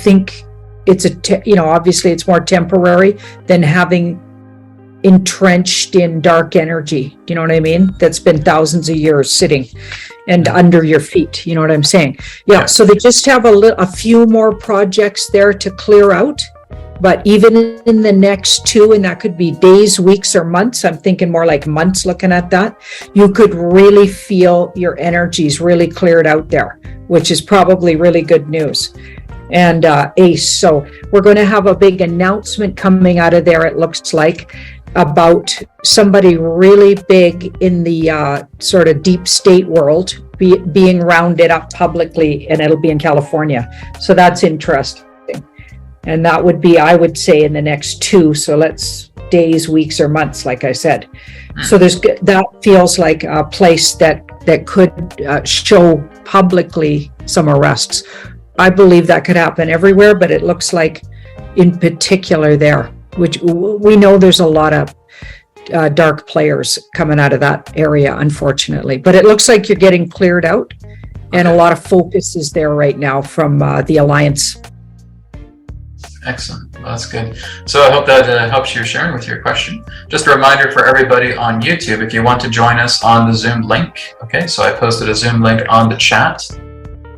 think it's obviously it's more temporary than having entrenched in dark energy. Do you know what I mean? That's been thousands of years sitting and under your feet. You know what I'm saying? Yeah. So they just have a few more projects there to clear out. But even in the next 2, and that could be days, weeks, or months, I'm thinking more like months looking at that, you could really feel your energies really cleared out there, which is probably really good news. And Ace, so we're going to have a big announcement coming out of there, it looks like, about somebody really big in the sort of deep state world being rounded up publicly, and it'll be in California. So that's interesting. And that would be, I would say, in the next 2. So let's days, weeks, or months, like I said. So that feels like a place that could show publicly some arrests. I believe that could happen everywhere, but it looks like in particular there, which we know there's a lot of dark players coming out of that area, unfortunately. But it looks like you're getting cleared out, and a lot of focus is there right now from the Alliance. Excellent. Well, that's good. So I hope that helps you sharing with your question. Just a reminder for everybody on YouTube, if you want to join us on the Zoom link, okay, so I posted a Zoom link on the chat,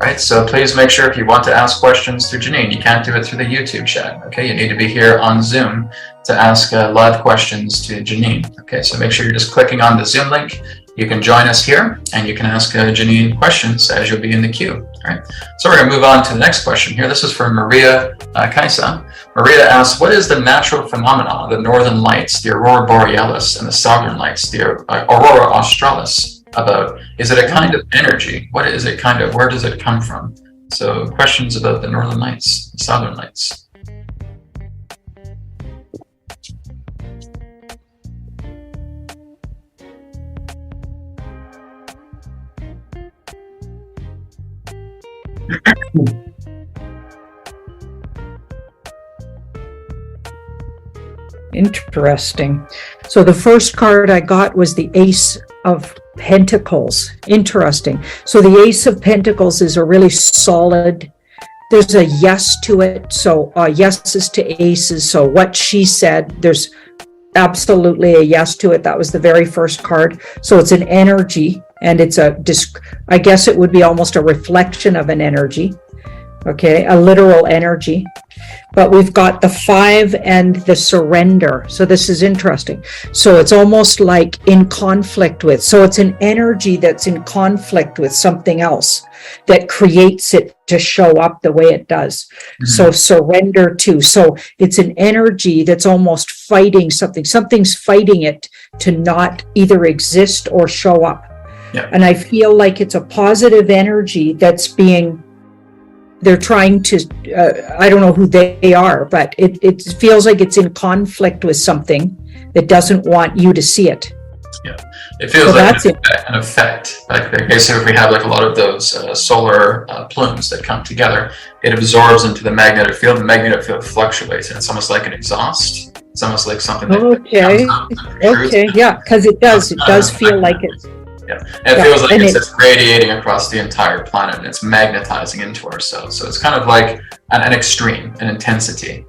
right? So please make sure if you want to ask questions through Janine, you can't do it through the YouTube chat, okay? You need to be here on Zoom to ask live questions to Janine, okay? So make sure you're just clicking on the Zoom link. You can join us here, and you can ask Janine questions as you'll be in the queue. All right. So we're going to move on to the next question here. This is from Maria Kaisa. Maria asks, what is the natural phenomenon of the northern lights, the aurora borealis, and the southern lights, the aurora australis, about? Is it a kind of energy? What is it kind of? Where does it come from? So questions about the northern lights, the southern lights. Interesting. So the first card I got was the Ace of Pentacles. Interesting. So the Ace of Pentacles is a really solid, there's a yes to it. So yeses to aces. So what she said, there's absolutely a yes to it. That was the very first card. So it's an energy, and it's I guess it would be almost a reflection of an energy. Okay, a literal energy. But we've got the 5 and the surrender. So this is interesting. So it's almost like in conflict with. So it's an energy that's in conflict with something else that creates it to show up the way it does. Mm-hmm. So surrender to. So it's an energy that's almost fighting something. Something's fighting it to not either exist or show up. Yeah. And I feel like it's a positive energy that's being, they're trying to, I don't know who they are, but it feels like it's in conflict with something that doesn't want you to see it. Yeah, it feels like an effect. Like basically, if we have like a lot of those solar plumes that come together, it absorbs into the magnetic field. The magnetic field fluctuates, and it's almost like an exhaust. It's almost like something that comes out and protrudes. Okay, yeah, because it does feel like it's. Yeah, and it feels like it's radiating across the entire planet, and it's magnetizing into ourselves. So it's kind of like an extreme, an intensity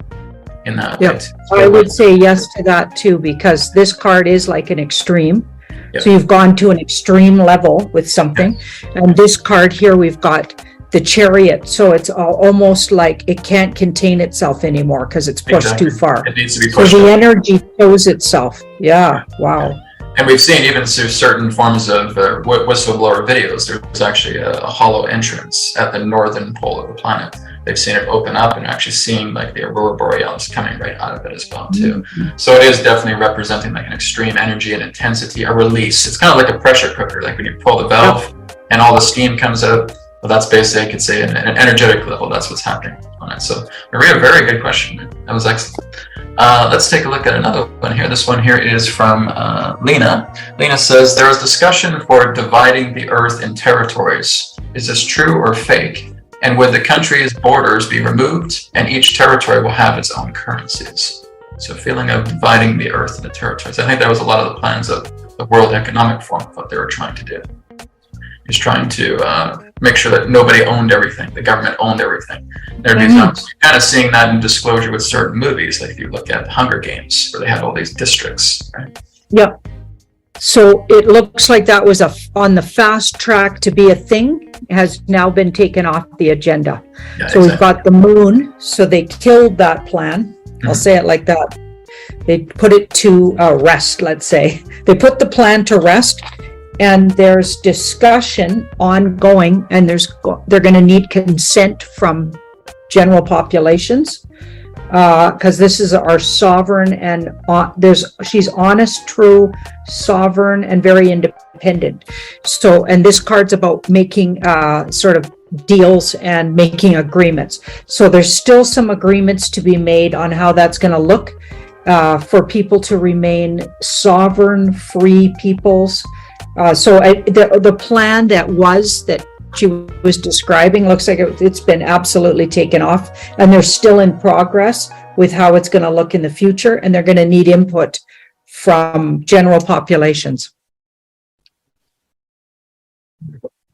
in that. Yeah, I would say yes to that too, because this card is like an extreme. Yep. So you've gone to an extreme level with something. Yep. And this card here, we've got the Chariot. So it's almost like it can't contain itself anymore because it's pushed too far. It needs to be pushed. So the energy shows itself. Yeah, wow. And we've seen even through certain forms of whistleblower videos, there's actually a hollow entrance at the northern pole of the planet. They've seen it open up and actually seeing like the aurora borealis coming right out of it as well too. Mm-hmm. So it is definitely representing like an extreme energy and intensity, a release. It's kind of like a pressure cooker, like when you pull the valve and all the steam comes out. Well, that's basically, I could say, an energetic level. That's what's happening on it. So, Maria, very good question. That was excellent. Let's take a look at another one here. This one here is from Lena. Lena says, there is discussion for dividing the earth in territories. Is this true or fake? And would the country's borders be removed and each territory will have its own currencies? So feeling of dividing the earth into territories. I think that was a lot of the plans of the World Economic Forum, what they were trying to do. is trying to make sure that nobody owned everything. The government owned everything. There'd be times you're kind of seeing that in disclosure with certain movies, like if you look at the Hunger Games, where they had all these districts, right? Yep. So it looks like that was on the fast track to be a thing, has now been taken off the agenda. Yeah, so We've got the moon. So they killed that plan. I'll say it like that. They put it to rest, let's say. They put the plan to rest, and there's discussion ongoing, and they're going to need consent from general populations, because this is our sovereign, and she's honest, true, sovereign, and very independent. So, and this card's about making sort of deals and making agreements. So there's still some agreements to be made on how that's going to look, for people to remain sovereign, free peoples. So the plan that she was describing looks like it's been absolutely taken off, and they're still in progress with how it's going to look in the future, and they're going to need input from general populations.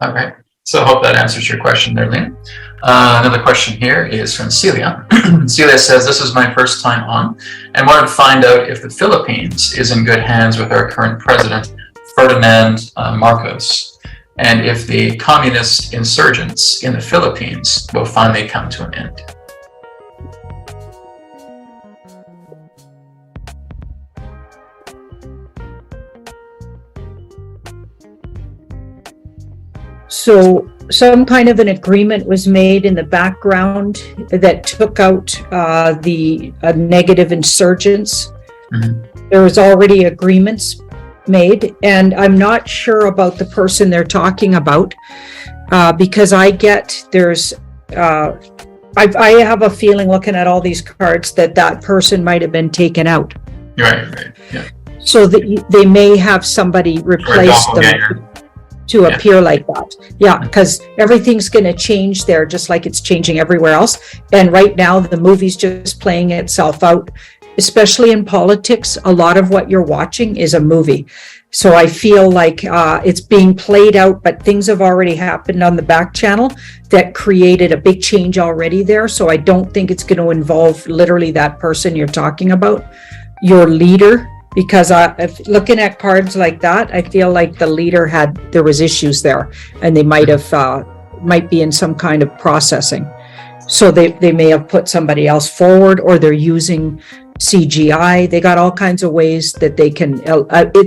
All right. So I hope that answers your question there, Lynn. Another question here is from Celia. Celia says, this is my first time on, and wanted to find out if the Philippines is in good hands with our current president, Ferdinand Marcos, and if the communist insurgents in the Philippines will finally come to an end. So some kind of an agreement was made in the background that took out the negative insurgents. Mm-hmm. There was already agreements made, and I'm not sure about the person they're talking about, because I have a feeling, looking at all these cards, that person might have been taken out. Right, yeah. So that they may have somebody replace them to appear like that. Yeah, because everything's going to change there, just like it's changing everywhere else. And right now, the movie's just playing itself out. Especially in politics, a lot of what you're watching is a movie. So I feel like it's being played out, but things have already happened on the back channel that created a big change already there. So I don't think it's going to involve literally that person you're talking about, your leader, because if looking at cards like that, I feel like the leader there was issues there, and they might be in some kind of processing. So they may have put somebody else forward, or they're using CGI. They got all kinds of ways that they can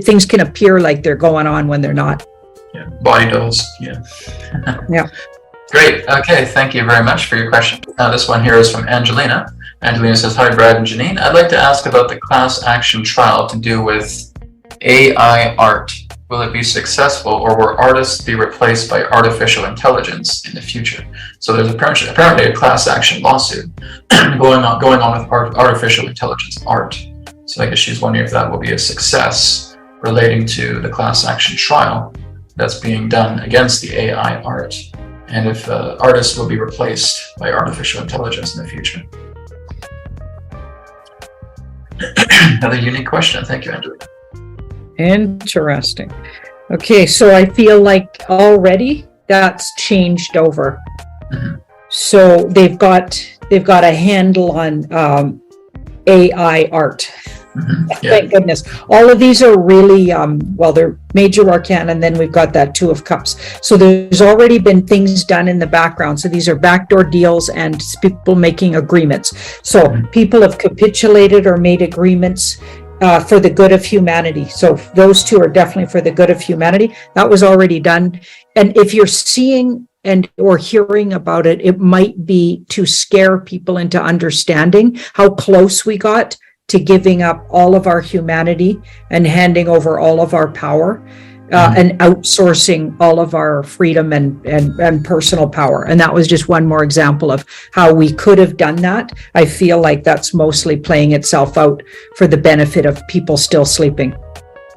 things can appear like they're going on when they're not. Yeah, body doubles. Yeah. Yeah. Great. Okay. Thank you very much for your question. This one here is from Angelina. Angelina says, "Hi, Brad and Janine. I'd like to ask about the class action trial to do with AI art. Will it be successful, or will artists be replaced by artificial intelligence in the future?" So there's apparently a class action lawsuit going on with artificial intelligence art. So I guess she's wondering if that will be a success relating to the class action trial that's being done against the AI art, and if artists will be replaced by artificial intelligence in the future. Another unique question. Thank you, Andrew. Interesting. Okay, so I feel like already that's changed over. Mm-hmm. So they've got a handle on AI art. Mm-hmm. Yeah. Thank goodness. All of these are really they're major arcana, and then we've got that Two of Cups. So there's already been things done in the background. So these are backdoor deals and people making agreements. So people have capitulated or made agreements for the good of humanity. So those two are definitely for the good of humanity. That was already done. And if you're seeing or hearing about it, it might be to scare people into understanding how close we got to giving up all of our humanity and handing over all of our power, and outsourcing all of our freedom and personal power. And that was just one more example of how we could have done that. I feel like that's mostly playing itself out for the benefit of people still sleeping.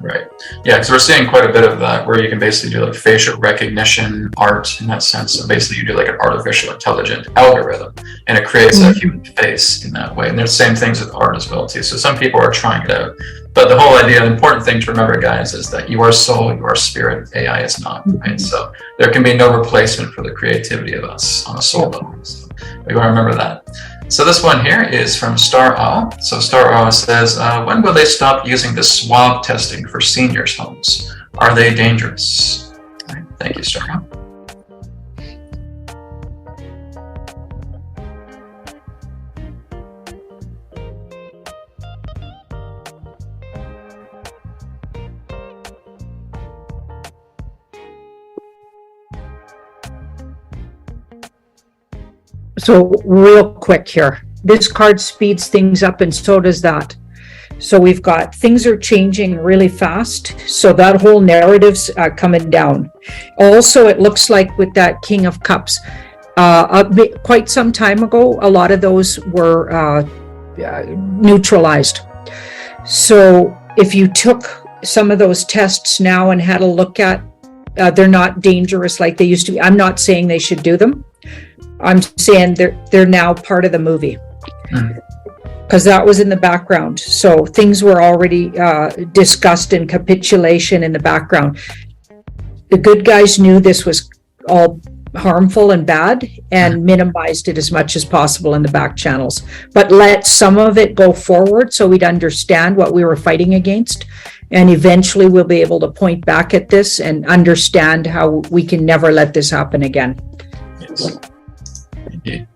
Right. Yeah, because we're seeing quite a bit of that, where you can basically do like facial recognition art in that sense. So basically you do like an artificial intelligent algorithm, and it creates a human face in that way. And there's the same things with art as well too. So some people are trying it out. But the whole idea, the important thing to remember, guys, is that you are soul, you are spirit, AI is not, right? So there can be no replacement for the creativity of us on a soul level. So we want to remember that. So this one here is from Star Awe. So Star Awe says, when will they stop using the swab testing for seniors' homes? Are they dangerous? All right, thank you, Star Awe. So real quick here, this card speeds things up and so does that. So we've got things are changing really fast. So that whole narrative's coming down. Also, it looks like with that King of Cups, quite some time ago, a lot of those were neutralized. So if you took some of those tests now and had a look at, they're not dangerous like they used to be. I'm not saying they should do them. I'm saying they're now part of the movie because that was in the background. So things were already discussed in capitulation in the background. The good guys knew this was all harmful and bad and minimized it as much as possible in the back channels, but let some of it go forward so we'd understand what we were fighting against. And eventually we'll be able to point back at this and understand how we can never let this happen again. Yes. Thank you.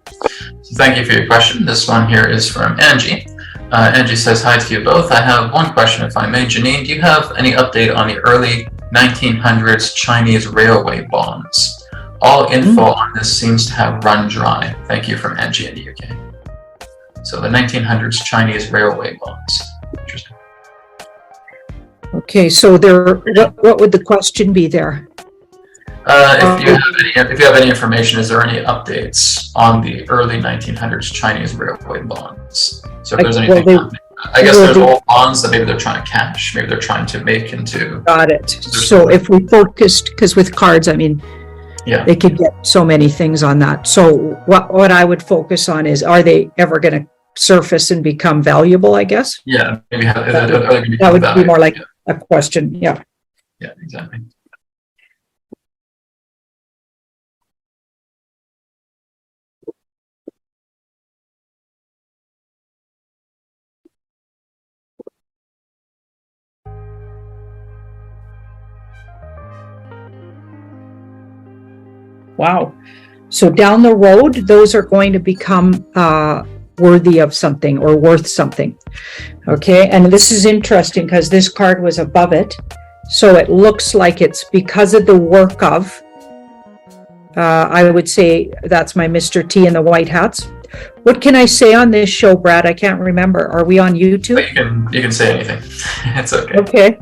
So thank you for your question. This one here is from Angie. Angie says, hi to you both. I have one question, if I may. Janine, do you have any update on the early 1900s Chinese railway bonds? All info on this seems to have run dry. Thank you from Angie in the UK. So the 1900s Chinese railway bonds. Interesting. Okay, so what would the question be there? If you have any information, is there any updates on the early 1900s Chinese railway bonds? So if there's anything, I guess there's old bonds that maybe they're trying to cash, maybe they're trying to make into. Got it. So if we focused, because with cards, I mean, yeah, they could get so many things on that. So what I would focus on is, are they ever going to surface and become valuable, I guess? Yeah, maybe that would be more like a question. Yeah. Yeah, exactly. Wow. So down the road, those are going to become worthy of something or worth something. Okay. And this is interesting because this card was above it. So it looks like it's because of the work of, I would say that's my Mr. T in the white hats. What can I say on this show, Brad? I can't remember. Are we on YouTube? You can say anything. It's okay. Okay.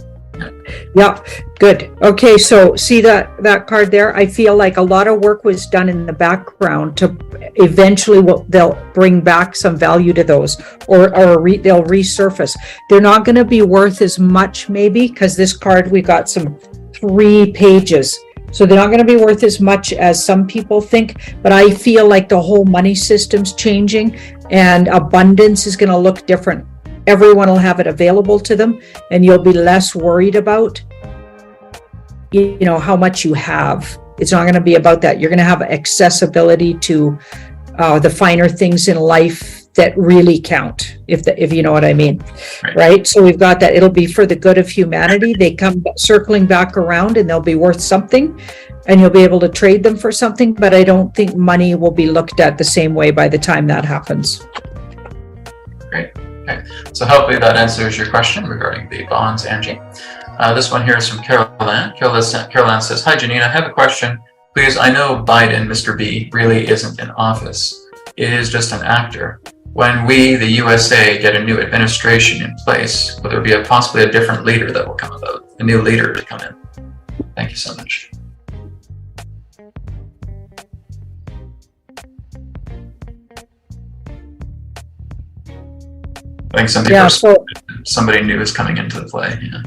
Yeah, good. Okay, so see that card there? I feel like a lot of work was done in the background to eventually they'll bring back some value to those, or they'll resurface. They're not going to be worth as much maybe because this card, we got some 3 pages. So they're not going to be worth as much as some people think, but I feel like the whole money system's changing and abundance is going to look different. Everyone will have it available to them and you'll be less worried about, how much you have. It's not going to be about that. You're going to have accessibility to the finer things in life that really count, if you know what I mean, right? So we've got that. It'll be for the good of humanity. They come circling back around and they'll be worth something and you'll be able to trade them for something, but I don't think money will be looked at the same way by the time that happens. Great. Okay, so hopefully that answers your question regarding the bonds, Angie. This one here is from Caroline. Caroline says, hi, Janine, I have a question. Please, I know Biden, Mr. B, really isn't in office. It is just an actor. When we, the USA, get a new administration in place, will there be possibly a different leader that will come about, a new leader to come in? Thank you so much. I think somebody new is coming into the play. Yeah.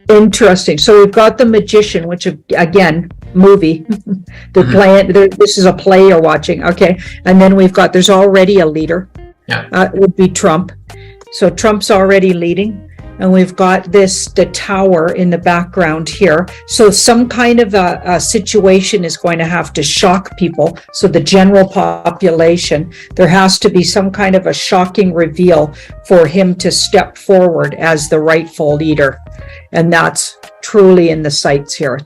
Interesting. So we've got the Magician, which again, movie. They're playing. This is a play you're watching. Okay, and then there's already a leader. Yeah, it would be Trump. So Trump's already leading. and we've got the tower in the background here. So some kind of a situation is going to have to shock people. So the general population, there has to be some kind of a shocking reveal for him to step forward as the rightful leader. And that's truly in the sights here.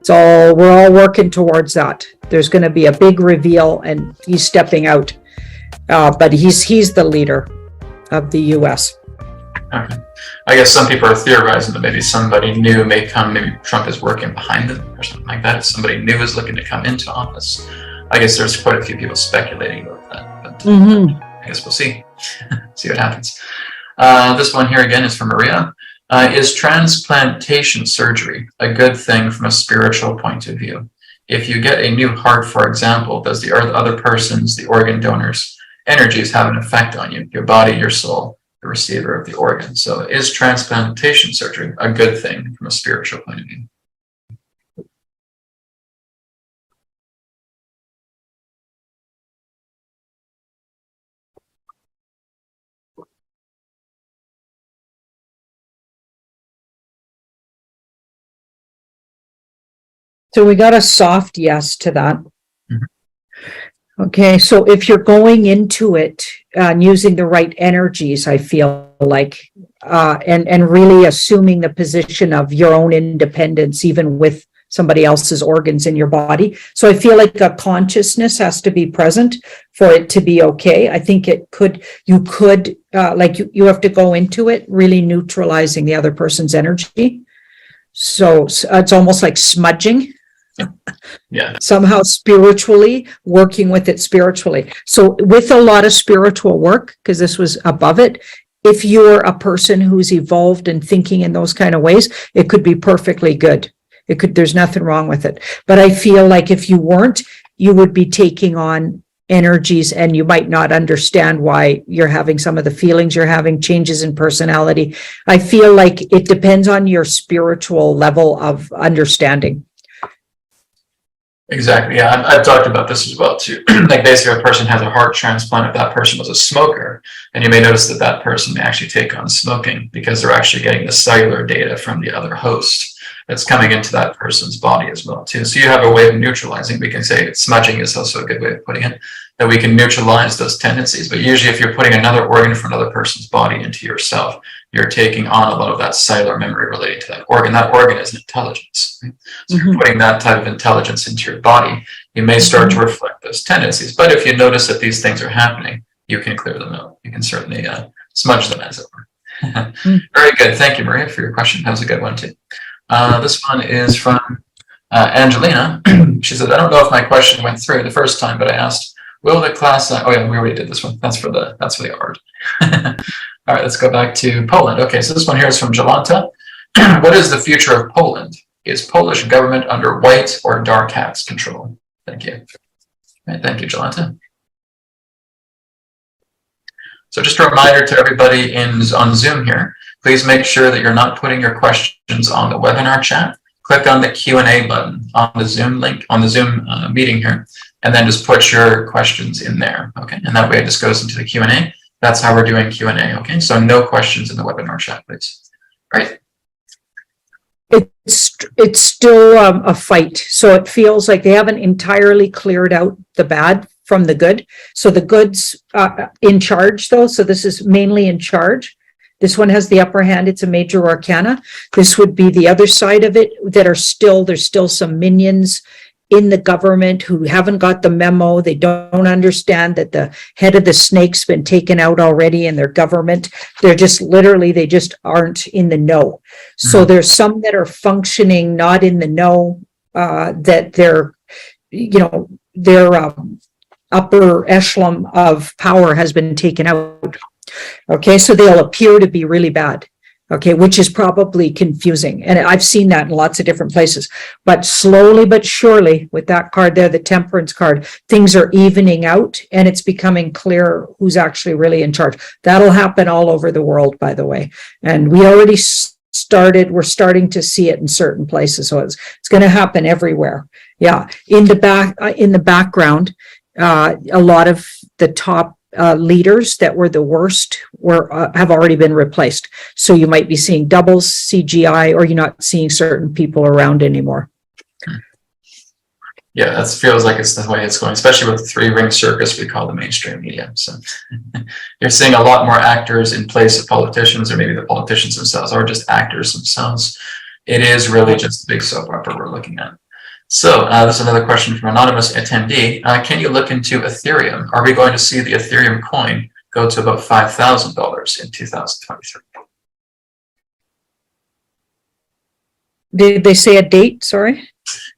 We're all working towards that. There's going to be a big reveal and he's stepping out. But he's the leader of the US. Okay. I guess some people are theorizing that maybe somebody new may come, maybe Trump is working behind them or something like that. If somebody new is looking to come into office, I guess there's quite a few people speculating about that. But I guess we'll see. See what happens. This one here again is from Maria. Is transplantation surgery a good thing from a spiritual point of view? If you get a new heart, for example, does the other person's, the organ donor's energies have an effect on you, your body, your soul, the receiver of the organ? So is transplantation surgery a good thing from a spiritual point of view? So we got a soft yes to that. Okay, so if you're going into it and using the right energies, I feel like, and really assuming the position of your own independence, even with somebody else's organs in your body. So I feel like a consciousness has to be present for it to be okay. I think you have to go into it really neutralizing the other person's energy. So it's almost like smudging. Yeah. Somehow spiritually, working with it spiritually. So with a lot of spiritual work, because this was above it, if you're a person who's evolved and thinking in those kind of ways, it could be perfectly good. There's nothing wrong with it. But I feel like if you weren't, you would be taking on energies and you might not understand why you're having some of the feelings you're having, changes in personality. I feel like it depends on your spiritual level of understanding. Exactly. Yeah, I've talked about this as well too. Like basically, a person has a heart transplant. If that person was a smoker, and you may notice that that person may actually take on smoking because they're actually getting the cellular data from the other host that's coming into that person's body as well too. So you have a way of neutralizing. We can say smudging is also a good way of putting it, that we can neutralize those tendencies. But usually, if you're putting another organ from another person's body into yourself, you're taking on a lot of that cellular memory related to that organ. That organ is an intelligence. Right? So you're putting that type of intelligence into your body, you may start to reflect those tendencies. But if you notice that these things are happening, you can clear them out. You can certainly smudge them, as it were. Very good. Thank you, Maria, for your question. That was a good one, too. This one is from Angelina. She said, I don't know if my question went through the first time, but I asked, will the class... oh, yeah, we already did this one. That's for the art. All right, let's go back to Poland. Okay, so this one here is from Jolanta. What is the future of Poland? Is Polish government under white or dark hats control? Thank you. All right, thank you, Jolanta. So just a reminder to everybody on Zoom here, please make sure that you're not putting your questions on the webinar chat. Click on the Q&A button on the Zoom link, on the Zoom meeting here, and then just put your questions in there, okay? And that way it just goes into the Q&A. That's how we're doing Q&A, okay? So no questions in the webinar chat, please. Great. It's still a fight. So it feels like they haven't entirely cleared out the bad from the good. So the good's in charge, though. So this is mainly in charge. This one has the upper hand. It's a major arcana. This would be the other side of it that there's still some minions in the government who haven't got the memo. They don't understand that the head of the snake's been taken out already in their government. They're just they just aren't in the know. So there's some that are functioning not in the know, that their upper echelon of power has been taken out. Okay, so they'll appear to be really bad. Okay, which is probably confusing. And I've seen that in lots of different places. But slowly but surely, with that card there, the Temperance card, things are evening out and it's becoming clear who's actually really in charge. That'll happen all over the world, by the way. And we already we're starting to see it in certain places. So it's going to happen everywhere. Yeah, in the background, a lot of the top leaders that were the worst have already been replaced. So you might be seeing doubles, CGI, or you're not seeing certain people around anymore. Yeah, that feels like it's the way it's going, especially with the three-ring circus we call the mainstream media. So you're seeing a lot more actors in place of politicians, or maybe the politicians themselves are just actors themselves. It is really just a big soap opera we're looking at. So this is another question from anonymous attendee. Can you look into Ethereum? Are we going to see the Ethereum coin go to about $5,000 in 2023? Did they say a date? Sorry.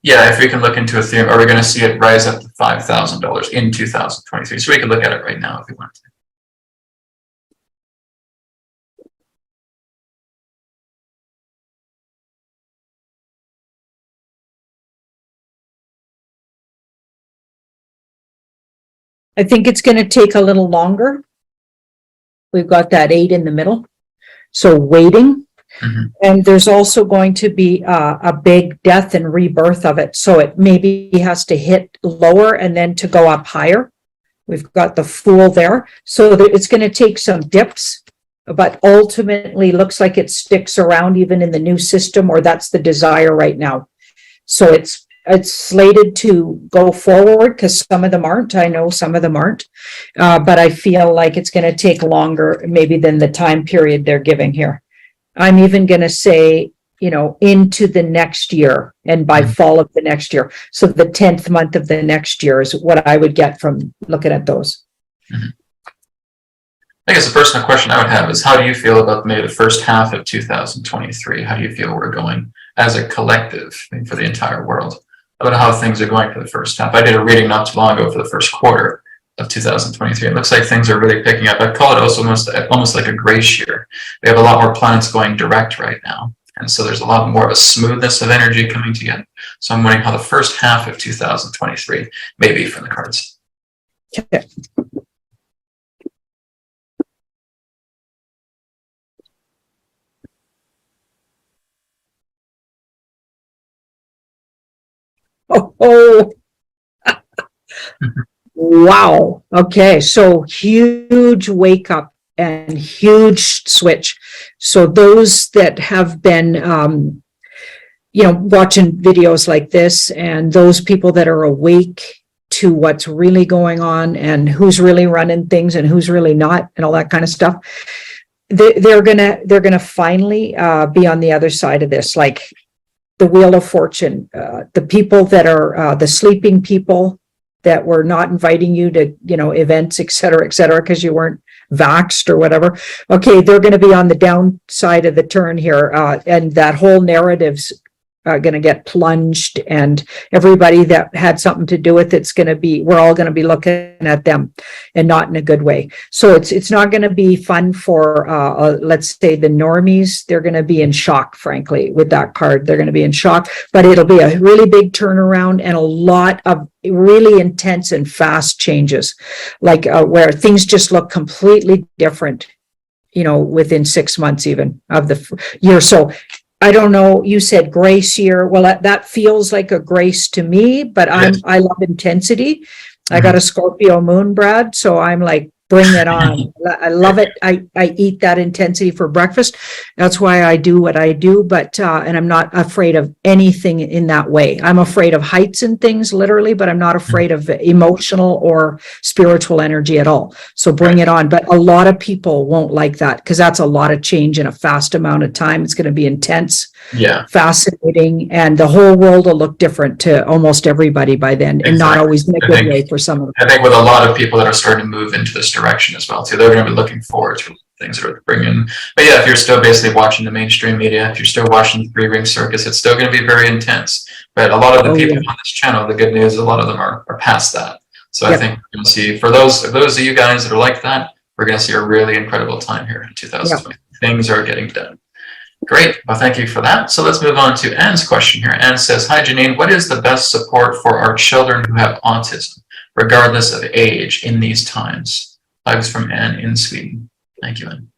Yeah, if we can look into Ethereum, are we going to see it rise up to $5,000 in 2023? So we can look at it right now if we want to. I think it's going to take a little longer. We've got that 8 in the middle. So waiting. And there's also going to be a big death and rebirth of it. So it maybe has to hit lower and then to go up higher. We've got the Fool there. So it's going to take some dips, but ultimately looks like it sticks around even in the new system, or that's the desire right now. So it's slated to go forward because some of them aren't. I know some of them aren't. But I feel like it's going to take longer maybe than the time period they're giving here. I'm even going to say, into the next year and by fall of the next year. So the 10th month of the next year is what I would get from looking at those. I guess a personal question I would have is, how do you feel about maybe the first half of 2023? How do you feel we're going as a collective for the entire world about how things are going for the first half? I did a reading not too long ago for the first quarter of 2023. It looks like things are really picking up. I'd call it also almost like a grace year. We have a lot more planets going direct right now. And so there's a lot more of a smoothness of energy coming together. So I'm wondering how the first half of 2023 may be for the cards. Okay. Oh. Wow. Okay. So huge wake up and huge switch. So those that have been, watching videos like this, and those people that are awake to what's really going on and who's really running things and who's really not and all that kind of stuff, they're gonna finally be on the other side of this, like the Wheel of Fortune. The people that are the sleeping people that were not inviting you to, events, et cetera, because you weren't vaxxed or whatever. Okay, they're going to be on the downside of the turn here, and that whole narrative's going to get plunged, and everybody that had something to do with it's going to be, we're all going to be looking at them, and not in a good way. So it's not going to be fun for let's say the normies. They're going to be in shock, frankly, with that card. They're going to be in shock, but it'll be a really big turnaround and a lot of really intense and fast changes, like where things just look completely different, within 6 months even of the year. So I don't know, you said grace year. Well, that feels like a grace to me, but I love intensity. I got a Scorpio moon, Brad, so I'm like, bring it on. I love it. I eat that intensity for breakfast. That's why I do what I do, but and I'm not afraid of anything in that way. I'm afraid of heights and things, literally, but I'm not afraid of emotional or spiritual energy at all. So bring it on. But a lot of people won't like that because that's a lot of change in a fast amount of time. It's going to be intense, fascinating, and the whole world will look different to almost everybody by then, and not always in a good way for some of them. I think with a lot of people that are starting to move into this direction as well too, they're going to be looking forward to things that are bringing. But yeah, if you're still basically watching the mainstream media, if you're still watching the three-ring circus, it's still going to be very intense. But a lot of the people on this channel, the good news, a lot of them are past that. So I think we're going to see, for those of you guys that are like that, we're going to see a really incredible time here in 2020. Things are getting done. Great. Well, thank you for that. So let's move on to Anne's question here. Anne says, hi, Janine, what is the best support for our children who have autism, regardless of age, in these times? Hugs from Anne in Sweden. Thank you, Anne.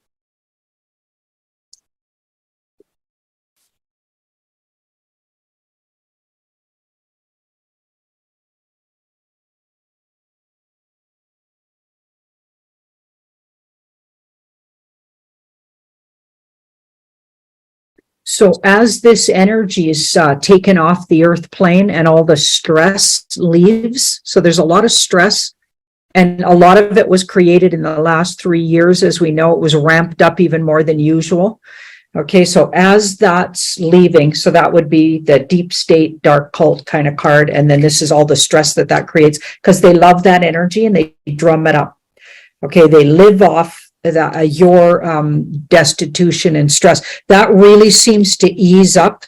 So as this energy is taken off the earth plane and all the stress leaves, so there's a lot of stress, and a lot of it was created in the last 3 years. As we know, it was ramped up even more than usual. Okay, so as that's leaving, so that would be the deep state, dark cult kind of card. And then this is all the stress that that creates, because they love that energy and they drum it up. Okay, they live off your destitution and stress. That really seems to ease up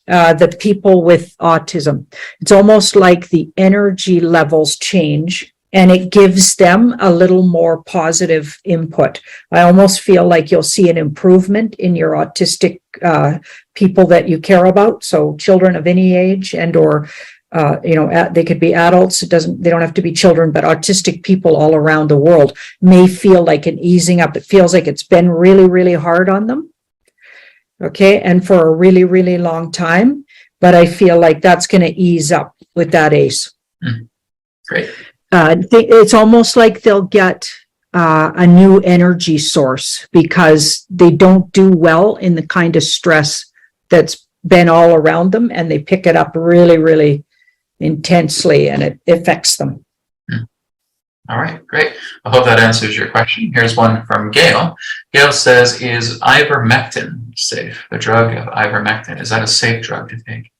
the people with autism. It's almost like the energy levels change, and it gives them a little more positive input. I almost feel like you'll see an improvement in your autistic people that you care about. So children of any age and or they could be adults. They don't have to be children, but autistic people all around the world may feel like an easing up. It feels like it's been really, really hard on them. Okay. And for a really, really long time, but I feel like that's going to ease up with that ace. Great. It's almost like they'll get a new energy source because they don't do well in the kind of stress that's been all around them, and they pick it up really, really intensely, and it affects them. All right, great. I hope that answers your question. Here's one from Gail. Gail says, is ivermectin safe? The drug of ivermectin, is that a safe drug to take?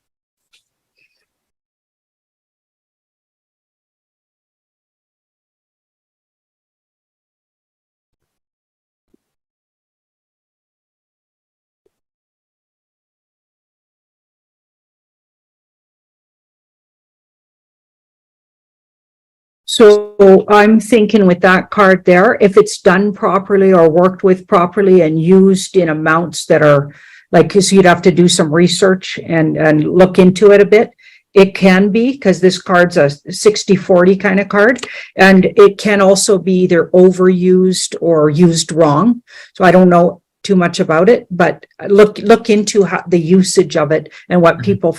So I'm thinking with that card there, if it's done properly or worked with properly and used in amounts that are like, because you'd have to do some research and look into it a bit. It can be, because this card's a 60-40 kind of card, and it can also be either overused or used wrong. So I don't know too much about it, but look into how the usage of it and what people,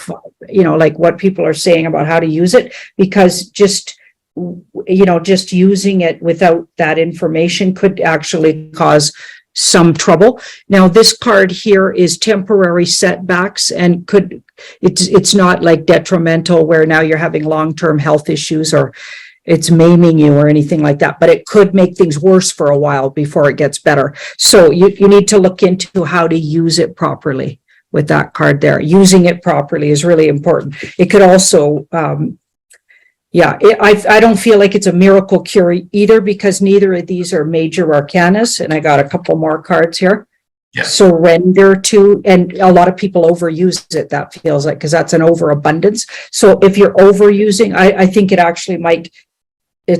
like what people are saying about how to use it, because just using it without that information could actually cause some trouble. Now, this card here is temporary setbacks, and it's not like detrimental where now you're having long-term health issues or it's maiming you or anything like that, but it could make things worse for a while before it gets better. So you need to look into how to use it properly with that card there. Using it properly is really important. It could also I don't feel like it's a miracle cure either, because neither of these are major arcanas, and I got a couple more cards here. Yeah. Surrender to, and a lot of people overuse it, that feels like, because that's an overabundance. So if you're overusing, I think it actually might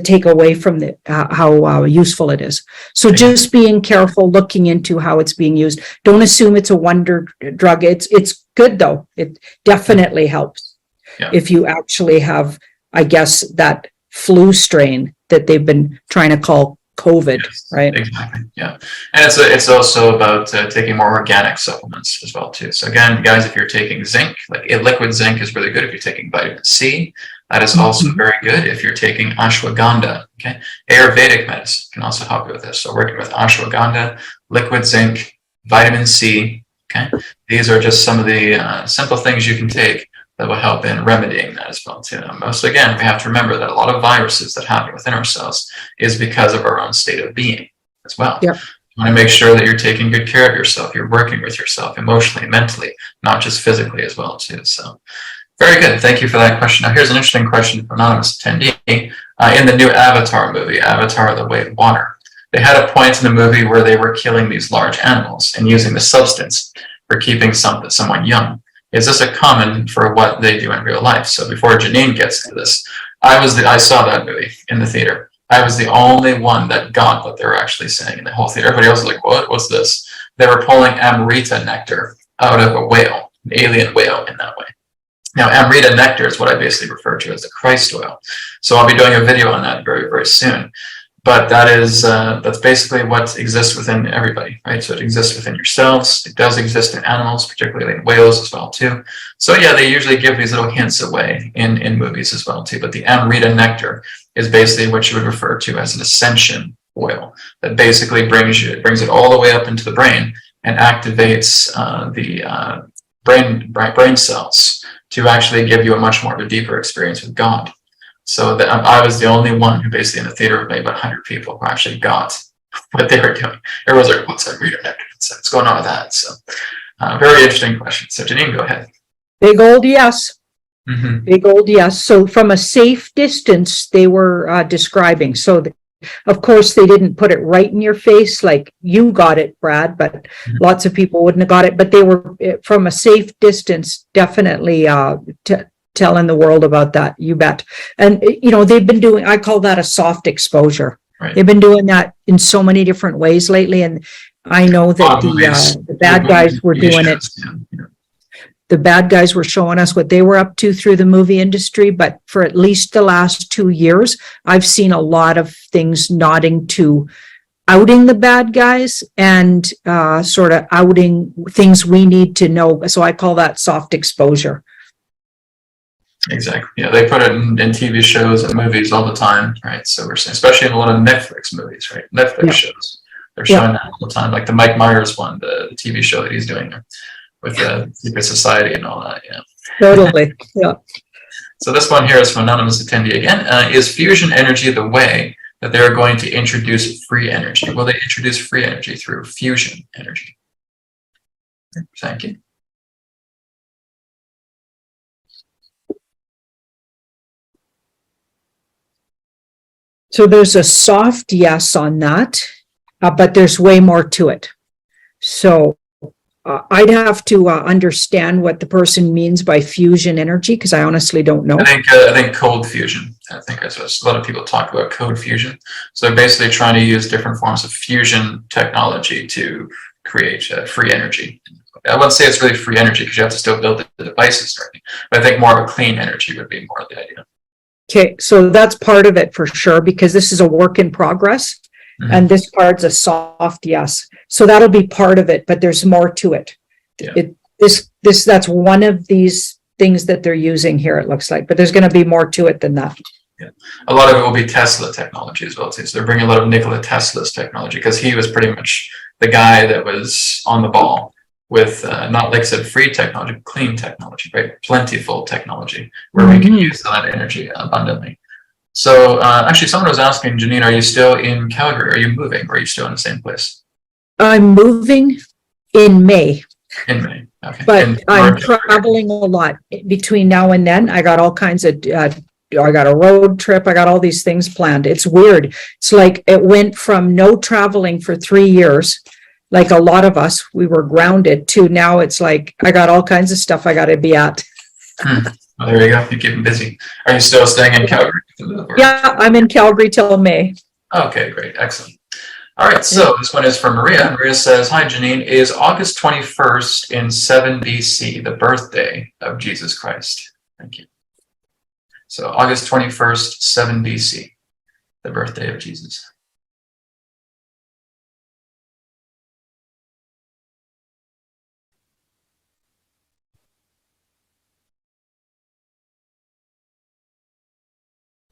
take away from how useful it is. So just being careful, looking into how it's being used. Don't assume it's a wonder drug. It's good though. It definitely helps if you actually have, I guess, that flu strain that they've been trying to call COVID, right? Exactly. Yeah. And it's also about taking more organic supplements as well too. So again, guys, if you're taking zinc, like liquid zinc is really good. If you're taking vitamin C, that is also very good. If you're taking ashwagandha, okay, Ayurvedic medicine can also help you with this. So working with ashwagandha, liquid zinc, vitamin C, okay, these are just some of the simple things you can take that will help in remedying that as well too. Mostly, again, we have to remember that a lot of viruses that happen within ourselves is because of our own state of being as well. Yep. You want to make sure that you're taking good care of yourself. You're working with yourself emotionally, mentally, not just physically as well too. So very good. Thank you for that question. Now here's an interesting question from anonymous attendee. In the new Avatar movie, Avatar: The Way of Water, they had a point in the movie where they were killing these large animals and using the substance for keeping someone young. Is this a common for what they do in real life? So before Janine gets to this, I saw that movie in the theater. I was the only one that got what they were actually saying in the whole theater. Everybody else was like, what? What's this? They were pulling Amrita nectar out of a whale, an alien whale in that way. Now, Amrita nectar is what I basically refer to as the Christ oil. So I'll be doing a video on that very, very soon. But that's basically what exists within everybody, right? So it exists within yourselves. It does exist in animals, particularly in whales as well too. So yeah, they usually give these little hints away in movies as well too. But the Amrita nectar is basically what you would refer to as an ascension oil that basically brings it all the way up into the brain and activates the brain cells to actually give you a much more of a deeper experience with God. So that I was the only one who basically in the theater of maybe about 100 people who actually got what they were doing. Everyone's like, what's that reader? What's going on with that? So very interesting question. So Janine, go ahead. Big old yes. Mm-hmm. Big old yes. So from a safe distance, they were describing. So of course, they didn't put it right in your face like you got it, Brad, but lots of people wouldn't have got it. But they were from a safe distance, definitely telling the world about that. You bet. And, they've been doing, I call that a soft exposure. Right. They've been doing that in so many different ways lately. And I know that the bad guys were doing it. Yeah. The bad guys were showing us what they were up to through the movie industry, but for at least the last 2 years, I've seen a lot of things nodding to outing the bad guys and sort of outing things we need to know. So I call that soft exposure. Exactly. Yeah, they put it in TV shows and movies all the time, right? So we're seeing, especially in a lot of Netflix movies, right? Netflix shows. They're showing that all the time, like the Mike Myers one, the TV show that he's doing there with the secret society and all that. Yeah. Totally. Yeah. So this one here is from anonymous attendee again. Is fusion energy the way that they're going to introduce free energy? Will they introduce free energy through fusion energy? Thank you. So there's a soft yes on that, but there's way more to it. So I'd have to understand what the person means by fusion energy, because I honestly don't know. I think cold fusion. I think that's what a lot of people talk about, code fusion. So they're basically trying to use different forms of fusion technology to create free energy. I wouldn't say it's really free energy because you have to still build the devices or anything, but I think more of a clean energy would be more of the idea. Okay, so that's part of it for sure, because this is a work in progress. Mm-hmm. And this part's a soft yes. So that'll be part of it, but there's more to it. Yeah. That's one of these things that they're using here, it looks like, but there's going to be more to it than that. Yeah. A lot of it will be Tesla technology as well, too. So they're bringing a lot of Nikola Tesla's technology because he was pretty much the guy that was on the ball with not like I said, free technology, but clean technology, right? Plentiful technology where we can use that energy abundantly. So actually someone was asking, Janine, are you still in Calgary? Are you moving or are you still in the same place? I'm moving in May. In May, okay. But I'm traveling a lot between now and then. I got all kinds of, I got a road trip. I got all these things planned. It's weird. It's like it went from no traveling for 3 years, like a lot of us, we were grounded, to now it's like I got all kinds of stuff I got to be at. Well, there you go. You keep them busy. Are you still staying in Calgary? Yeah, I'm in Calgary till May. Okay, great. Excellent. All right, so this one is from Maria. Maria says, hi, Janine. Is August 21st in 7 BC the birthday of Jesus Christ? Thank you. So August 21st, 7 BC, the birthday of Jesus.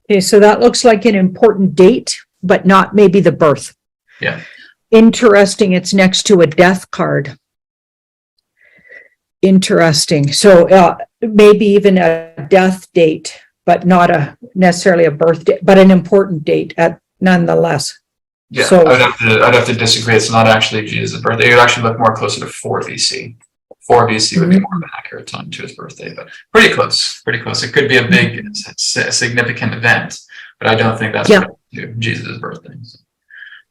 Okay, so that looks like an important date, but not maybe the birth. Yeah. Interesting. It's next to a death card. Interesting. So maybe even a death date, but not necessarily a birth date, but an important date nonetheless. Yeah, so, I'd have to disagree. It's not actually Jesus' birthday. It would actually look more closer to 4 BC. 4 BC would be more of an accurate time to his birthday, but pretty close, pretty close. It could be a big, significant event, but I don't think that's Jesus' birthday. So.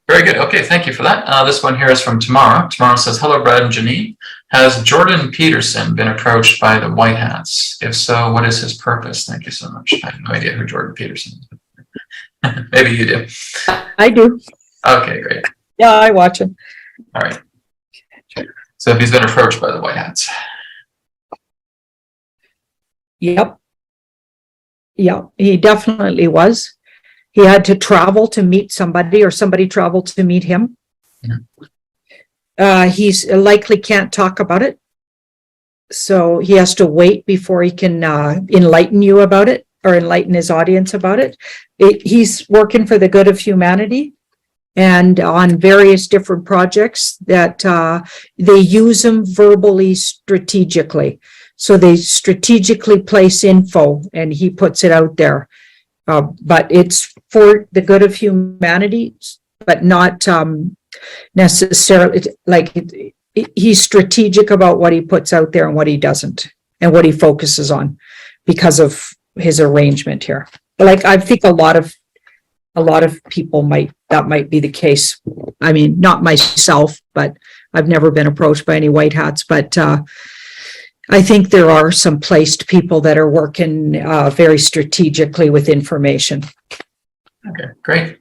Very good. Okay, thank you for that. This one here is from Tamara. Tamara says, hello, Brad and Janine. Has Jordan Peterson been approached by the White Hats? If so, what is his purpose? Thank you so much. I have no idea who Jordan Peterson is. Maybe you do. I do. Okay, great. Yeah, I watch him. All right. So if he's been approached by the White Hats. Yep. Yeah, he definitely was. He had to travel to meet somebody, or somebody traveled to meet him. Mm-hmm. He's likely can't talk about it. So he has to wait before he can enlighten you about it, or enlighten his audience about it. He's working for the good of humanity. and on various different projects that they use them verbally strategically. So they strategically place info and he puts it out there. But it's for the good of humanity, but not necessarily like he's strategic about what he puts out there and what he doesn't and what he focuses on because of his arrangement here. Like I think a lot of people that might be the case. I mean, not myself, but I've never been approached by any white hats, but I think there are some placed people that are working very strategically with information. Okay, great.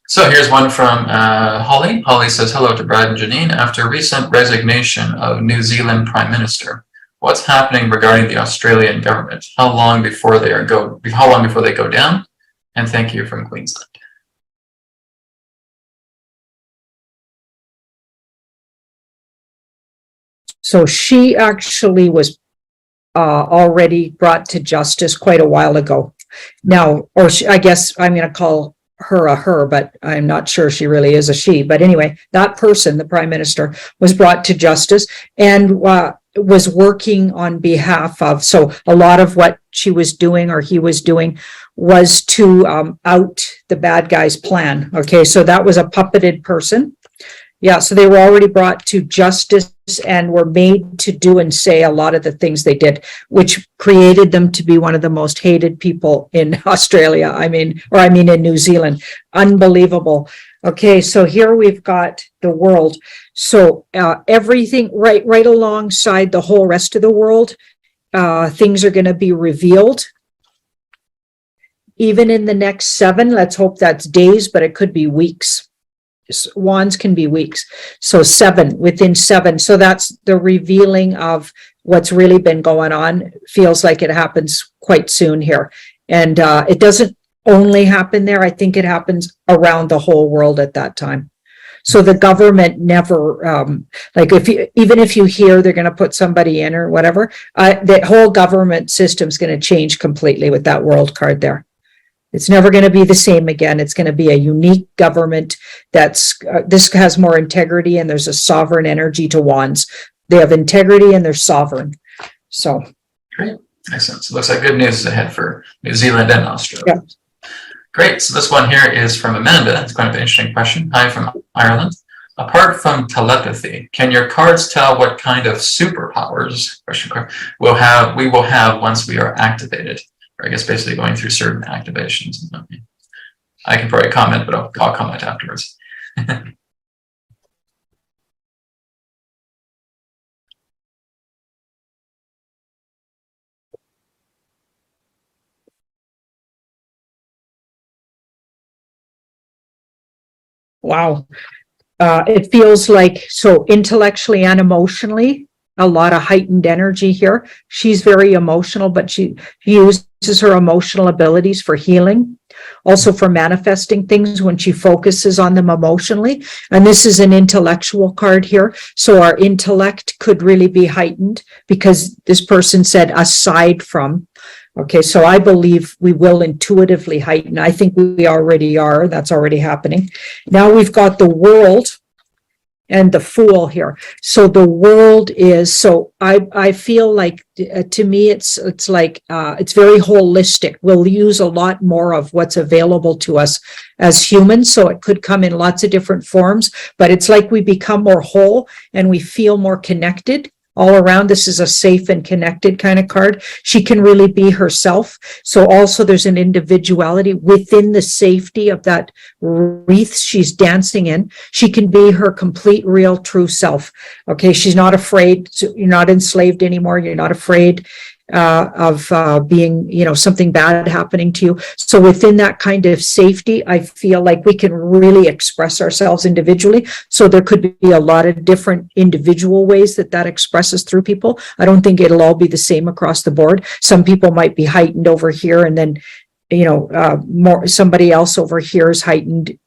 So here's one from Holly. Holly says, hello to Brad and Janine. After recent resignation of New Zealand Prime Minister, what's happening regarding the Australian government? How long before they go down? And thank you from Queensland. So she actually was already brought to justice quite a while ago. Now, I guess I'm going to call her a her, but I'm not sure she really is a she. But anyway, that person, the prime minister, was brought to justice and was working on behalf of, so a lot of what she was doing or he was doing was to out the bad guy's plan. Okay, so that was a puppeted person. Yeah, so they were already brought to justice and were made to do and say a lot of the things they did, which created them to be one of the most hated people in Australia. I mean in New Zealand. Unbelievable. Okay, so here we've got the world. So everything right alongside the whole rest of the world, things are going to be revealed. Even in the next 7, let's hope that's days, but it could be weeks. Wands can be weeks. So 7, within 7. So that's the revealing of what's really been going on. Feels like it happens quite soon here. And it doesn't only happen there. I think it happens around the whole world at that time. So the government never, like even if you hear they're going to put somebody in or whatever, the whole government system is going to change completely with that world card there. It's never going to be the same again. It's going to be a unique government that's, this has more integrity and there's a sovereign energy to wands. They have integrity and they're sovereign. So. Great. Excellent. So it looks like good news ahead for New Zealand and Australia. Yeah. Great. So this one here is from Amanda. It's kind of an interesting question. Hi from Ireland. Apart from telepathy, can your cards tell what kind of superpowers we will have once we are activated? I guess basically going through certain activations. I can probably comment, but I'll comment afterwards. Wow. It feels like, so intellectually and emotionally, a lot of heightened energy here. She's very emotional, but she uses her emotional abilities for healing, also for manifesting things when she focuses on them emotionally. And this is an intellectual card here. So our intellect could really be heightened because this person said aside from. Okay, so I believe we will intuitively heighten. I think we already are. That's already happening. Now we've got the world and the Fool here. So the world is, so I feel like, to me, it's like, it's very holistic. We'll use a lot more of what's available to us as humans. So it could come in lots of different forms, but it's like we become more whole and we feel more connected all around. This is a safe and connected kind of card. She can really be herself. So also there's an individuality within the safety of that wreath she's dancing in. She can be her complete, real, true self. Okay, she's not afraid. You're not enslaved anymore. You're not afraid of being, something bad happening to you. So within that kind of safety, I feel like we can really express ourselves individually. So there could be a lot of different individual ways that expresses through people. I don't think it'll all be the same across the board. Some people might be heightened over here, and then, more somebody else over here is heightened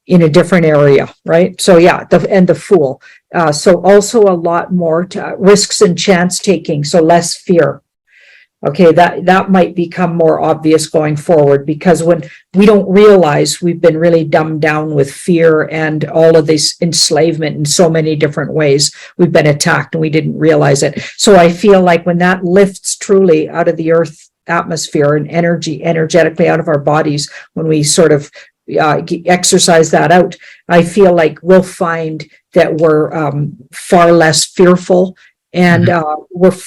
in a different area, right? So yeah, the Fool. So also a lot more risks and chance taking, so less fear. Okay, that might become more obvious going forward, because when we don't realize we've been really dumbed down with fear and all of this enslavement in so many different ways, we've been attacked and we didn't realize it. So I feel like when that lifts truly out of the earth atmosphere and energetically out of our bodies, when we sort of exercise that out, I feel like we'll find that we're far less fearful, and we're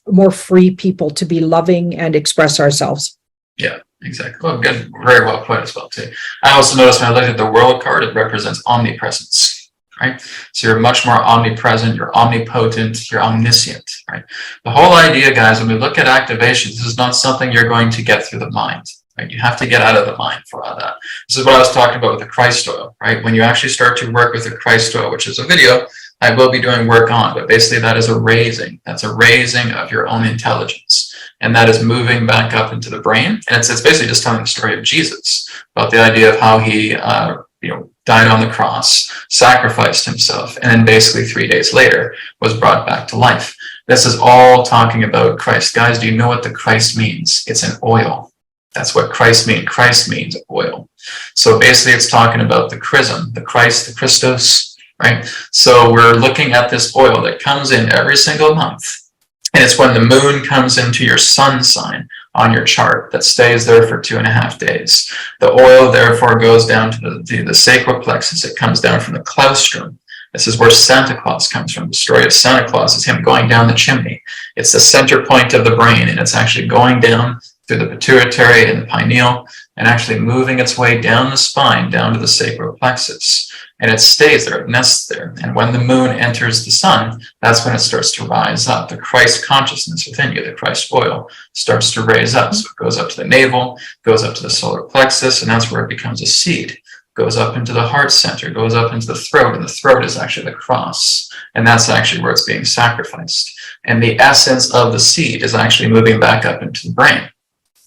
more free people to be loving and express ourselves. Yeah, exactly. Well, good, very well put as well too. I also noticed when I looked at the world card, it represents omnipresence, right? So you're much more omnipresent, you're omnipotent, you're omniscient, right? The whole idea, guys, when we look at activation, this is not something you're going to get through the mind. Right? You have to get out of the mind for all that. This is what I was talking about with the Christ oil, right? When you actually start to work with the Christ oil, which is a video I will be doing work on, but basically that is a raising. That's a raising of your own intelligence. And that is moving back up into the brain. And it's basically just telling the story of Jesus, about the idea of how he died on the cross, sacrificed himself, and then basically 3 days later was brought back to life. This is all talking about Christ. Guys, do you know what the Christ means? It's an oil. That's what Christ means. Christ means oil. So basically it's talking about the chrism, the Christ, the Christos, right? So we're looking at this oil that comes in every single month. And it's when the moon comes into your sun sign on your chart that stays there for 2.5 days. The oil therefore goes down to the sacral plexus. It comes down from the claustrum. This is where Santa Claus comes from. The story of Santa Claus is him going down the chimney. It's the center point of the brain, and it's actually going down through the pituitary and the pineal and actually moving its way down the spine, down to the sacral plexus. And it stays there, it nests there. And when the moon enters the sun, that's when it starts to rise up. The Christ consciousness within you, the Christ oil, starts to raise up. So it goes up to the navel, goes up to the solar plexus, and that's where it becomes a seed. Goes up into the heart center, goes up into the throat, and the throat is actually the cross. And that's actually where it's being sacrificed. And the essence of the seed is actually moving back up into the brain.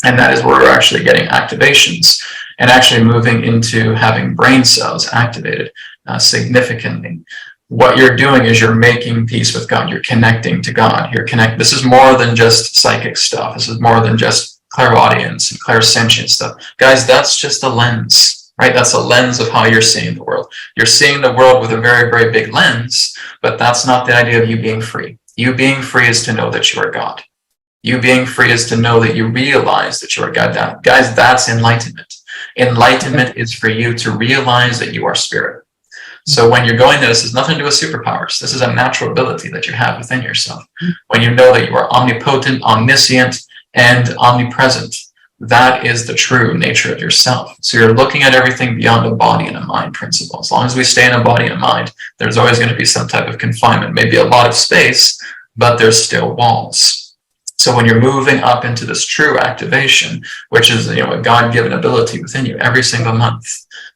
And that is where we're actually getting activations and actually moving into having brain cells activated significantly. What you're doing is you're making peace with God. You're connecting to God. This is more than just psychic stuff. This is more than just clairaudience and clairsentient stuff. Guys, that's just a lens, right? That's a lens of how you're seeing the world. You're seeing the world with a very, very big lens, but that's not the idea of you being free. You being free is to know that you are God. You being free is to know that you realize that you are God. Guys, that's enlightenment. Enlightenment is for you to realize that you are spirit. So when you're going there, this has nothing to do with superpowers. This is a natural ability that you have within yourself. When you know that you are omnipotent, omniscient, and omnipresent, that is the true nature of yourself. So you're looking at everything beyond a body and a mind principle. As long as we stay in a body and a mind, there's always going to be some type of confinement, maybe a lot of space, but there's still walls. So when you're moving up into this true activation, which is a God-given ability within you every single month.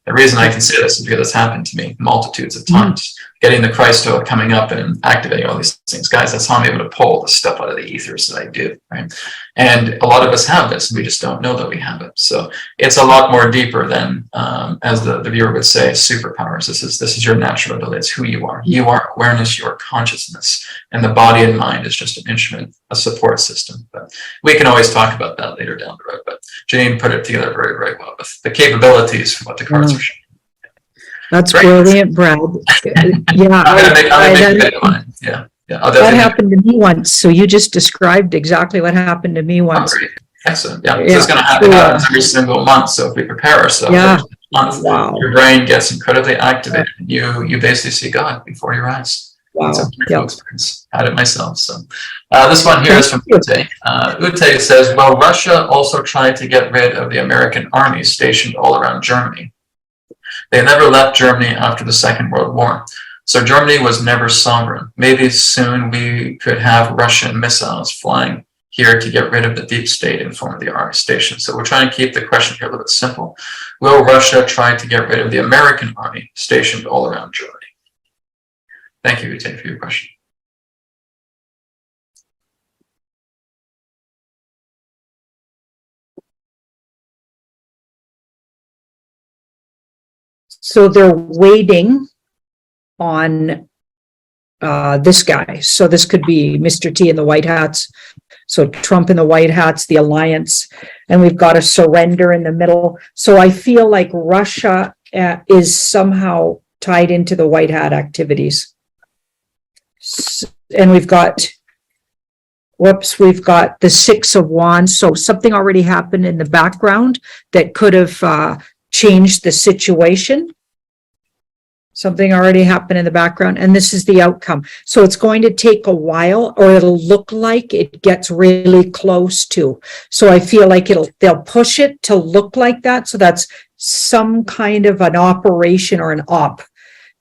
The reason I can say this is because it's happened to me multitudes of times. Getting the Christ oil coming up and activating all these things. Guys, that's how I'm able to pull the stuff out of the ethers that I do, right? And a lot of us have this, and we just don't know that we have it. So it's a lot more deeper than, as the viewer would say, superpowers. This is your natural ability. It's who you are. You are awareness, you are consciousness. And the body and mind is just an instrument, a support system. But we can always talk about that later down the road. But Janine put it together very, very well with the capabilities from what the cards are showing. That's great. Brilliant, Brad. Yeah, that happened to me once. So you just described exactly what happened to me once. Oh, excellent. Yeah, so it's going to happen every single month. So if we prepare ourselves every month, your brain gets incredibly activated. You basically see God before your eyes. Wow. It's a wonderful experience. I had it myself. So this one here is from Ute. Ute says, well, Russia also tried to get rid of the American army stationed all around Germany. They never left Germany after the Second World War. So Germany was never sovereign. Maybe soon we could have Russian missiles flying here to get rid of the deep state in form of the army station. So we're trying to keep the question here a little bit simple. Will Russia try to get rid of the American army stationed all around Germany? Thank you, Ute, for your question. So they're waiting on this guy. So this could be Mr. T in the white hats. So Trump in the white hats, the alliance, and we've got a surrender in the middle. So I feel like Russia is somehow tied into the white hat activities. And we've got the Six of Wands. So something already happened in the background that could have changed the situation. Something already happened in the background, and this is the outcome. So it's going to take a while, or it'll look like it gets really close to. So I feel like they'll push it to look like that. So that's some kind of an operation or an op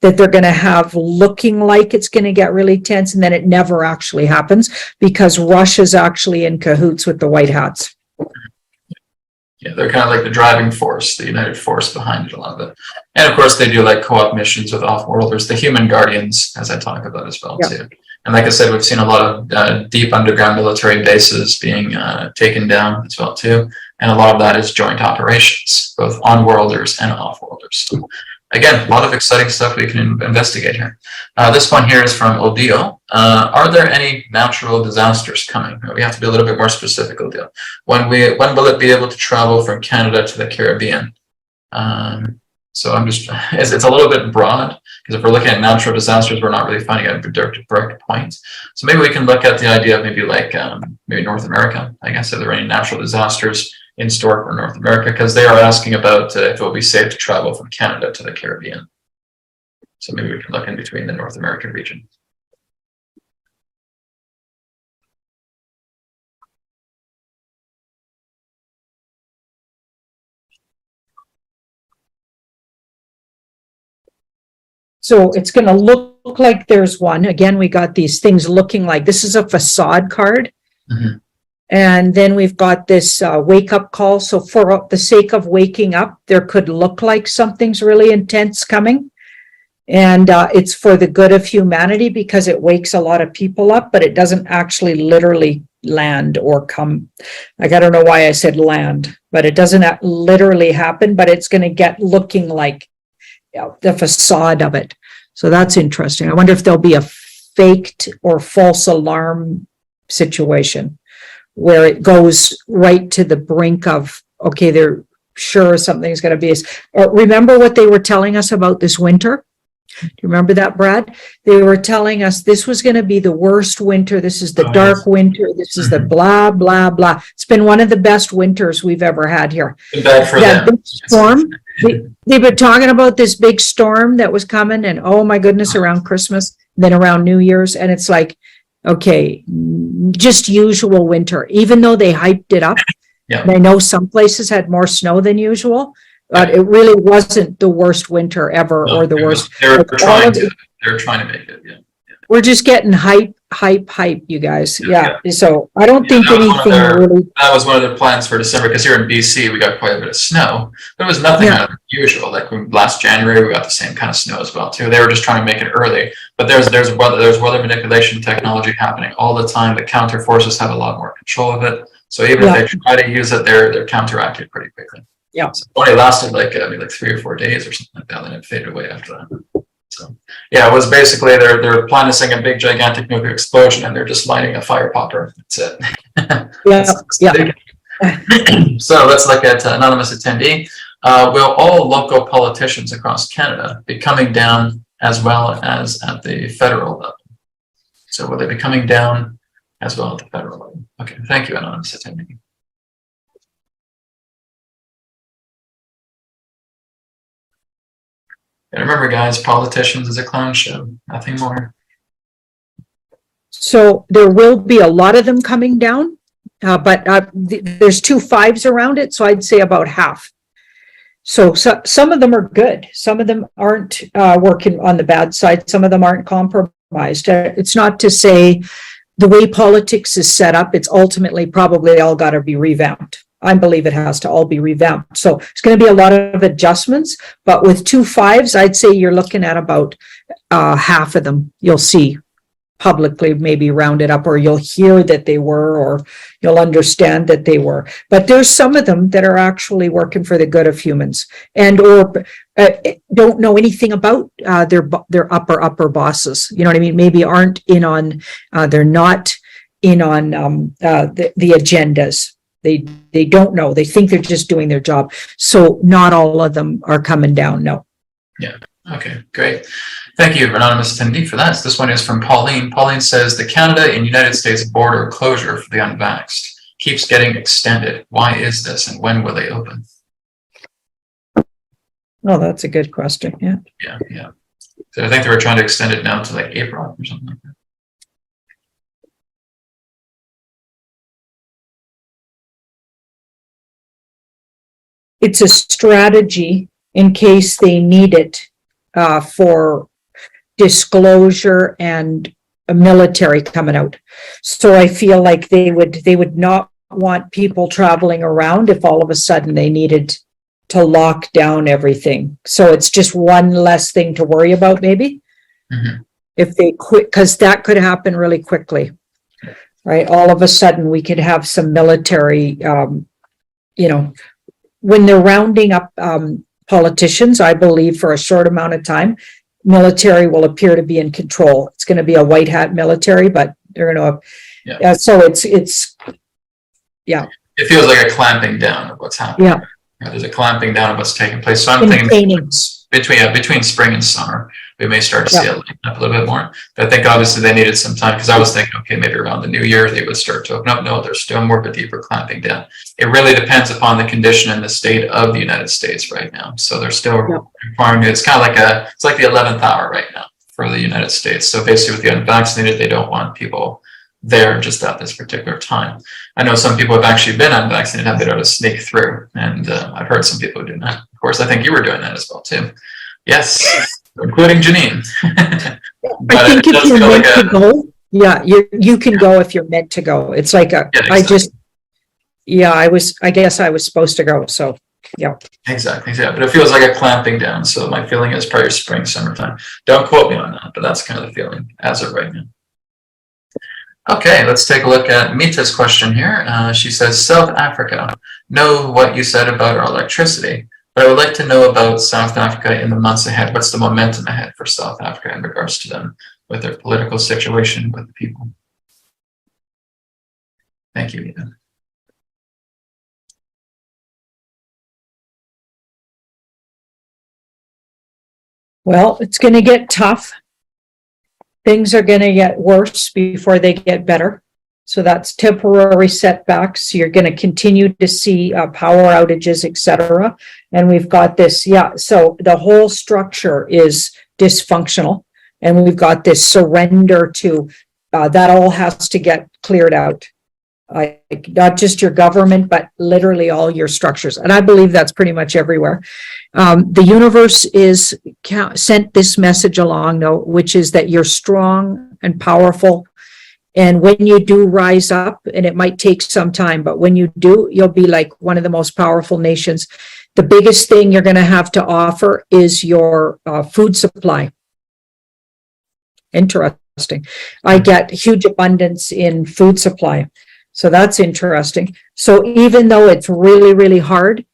that they're going to have looking like it's going to get really tense, and then it never actually happens because Russia's actually in cahoots with the white hats. Yeah, they're kind of like the driving force, the united force behind it, a lot of it. And of course, they do like co-op missions with off-worlders, the human guardians, as I talk about as well, too. And like I said, we've seen a lot of deep underground military bases being taken down as well, too. And a lot of that is joint operations, both on-worlders and off-worlders. So, again, a lot of exciting stuff we can investigate here. This one here is from Odio. Are there any natural disasters coming? We have to be a little bit more specific, Odio. When will it be able to travel from Canada to the Caribbean? So I'm just, it's a little bit broad, because if we're looking at natural disasters, we're not really finding a direct point. So maybe we can look at the idea of maybe like maybe North America. I guess, are there any natural disasters in store for North America? Because they are asking about if it will be safe to travel from Canada to the Caribbean. So maybe we can look in between the North American region. So it's going to look like there's one. Again, we got these things looking like this is a facade card. Mm-hmm. And then we've got this wake up call. So for the sake of waking up, there could look like something's really intense coming. And it's for the good of humanity because it wakes a lot of people up, but it doesn't actually literally land or come. Like, I don't know why I said land, but it doesn't literally happen, but it's going to get looking like the facade of it. So that's interesting. I wonder if there'll be a faked or false alarm situation where it goes right to the brink of, okay, they're sure something's going to be. Remember what they were telling us about this winter? Do you remember that, Brad? They were telling us this was going to be the worst winter. This is the dark winter. This is the blah, blah, blah. It's been one of the best winters we've ever had here. Bad for that them. Big storm, they've been talking about this big storm that was coming, and oh my goodness, around Christmas, then around New Year's. And it's like, okay, just usual winter, even though they hyped it up. Yeah. And I know some places had more snow than usual. But it really wasn't the worst winter ever, or the worst. They're trying to make it. Yeah. We're just getting hype, you guys. Yeah. So I don't think anything really. That was one of their plans for December, because here in BC we got quite a bit of snow, but it was nothing unusual. Like last January we got the same kind of snow as well too. They were just trying to make it early, but there's weather manipulation technology happening all the time. The counter forces have a lot more control of it. So even if they try to use it, they're counteracted pretty quickly. Yeah, so it only lasted like 3 or 4 days or something like that, and it faded away after that. So yeah, it was basically they're planning a big gigantic nuclear explosion, and they're just lighting a fire popper. That's it. So let's look at anonymous attendee. Will all local politicians across Canada be coming down as well as at the federal level? So will they be coming down as well at the federal level? Okay, thank you, anonymous attendee. And remember, guys, politicians is a clown show, nothing more. So there will be a lot of them coming down, but there's 2 5s around it, so I'd say about half. So some of them are good. Some of them aren't working on the bad side. Some of them aren't compromised. It's not to say the way politics is set up, it's ultimately probably all got to be revamped. I believe it has to all be revamped. So it's going to be a lot of adjustments, but with 2 5s, I'd say you're looking at about half of them. You'll see publicly maybe rounded up, or you'll hear that they were, or you'll understand that they were. But there's some of them that are actually working for the good of humans and or don't know anything about their upper bosses. You know what I mean? Maybe aren't in on, they're not in on the agendas. They don't know. They think they're just doing their job. So not all of them are coming down. No. Yeah. Okay, great. Thank you, anonymous attendee, for that. So this one is from Pauline. Pauline says the Canada and United States border closure for the unvaxxed keeps getting extended. Why is this, and when will they open? Oh, that's a good question. Yeah. Yeah. So I think they were trying to extend it now to like April or something like that. It's a strategy in case they need it for disclosure and a military coming out. So I feel like they would not want people traveling around if all of a sudden they needed to lock down everything. So it's just one less thing to worry about, maybe. Mm-hmm. If they quit, because that could happen really quickly, right? All of a sudden we could have some military, when they're rounding up politicians, I believe for a short amount of time, military will appear to be in control. It's going to be a white hat military, but they're going to, so it's, yeah. It feels like a clamping down of what's happening. Yeah. There's a clamping down of what's taking place. So I'm thinking between spring and summer, we may start to see it lighten up a little bit more. But I think obviously they needed some time, because I was thinking, okay, maybe around the new year they would start to open up. No, there's still more of a deeper clamping down. It really depends upon the condition and the state of the United States right now. So they're still requiring it. It's kind of like it's like the 11th hour right now for the United States. So basically with the unvaccinated, they don't want people there just at this particular time. I know some people have actually been unvaccinated, have been able to sneak through, and I've heard some people doing that. Of course, I think you were doing that as well too. Yes, including Janine. I think if you're meant to go, you can go if you're meant to go. It's like I guess I was supposed to go, so yeah. Exactly, yeah, but it feels like a clamping down. So my feeling is probably spring, summertime. Don't quote me on that, but that's kind of the feeling as of right now. Okay, let's take a look at Mita's question here. She says, South Africa, know what you said about our electricity, but I would like to know about South Africa in the months ahead. What's the momentum ahead for South Africa in regards to them with their political situation with the people? Thank you, Mita. Well, it's going to get tough. Things are going to get worse before they get better. So that's temporary setbacks. You're going to continue to see power outages, etc. And we've got this, so the whole structure is dysfunctional. And we've got this surrender to, that all has to get cleared out. Not just your government, but literally all your structures. And I believe that's pretty much everywhere. The universe is sent this message along, though, which is that you're strong and powerful. And when you do rise up, and it might take some time, but when you do, you'll be like one of the most powerful nations. The biggest thing you're going to have to offer is your food supply. Interesting. I get huge abundance in food supply. So that's interesting. So even though it's really, really hard,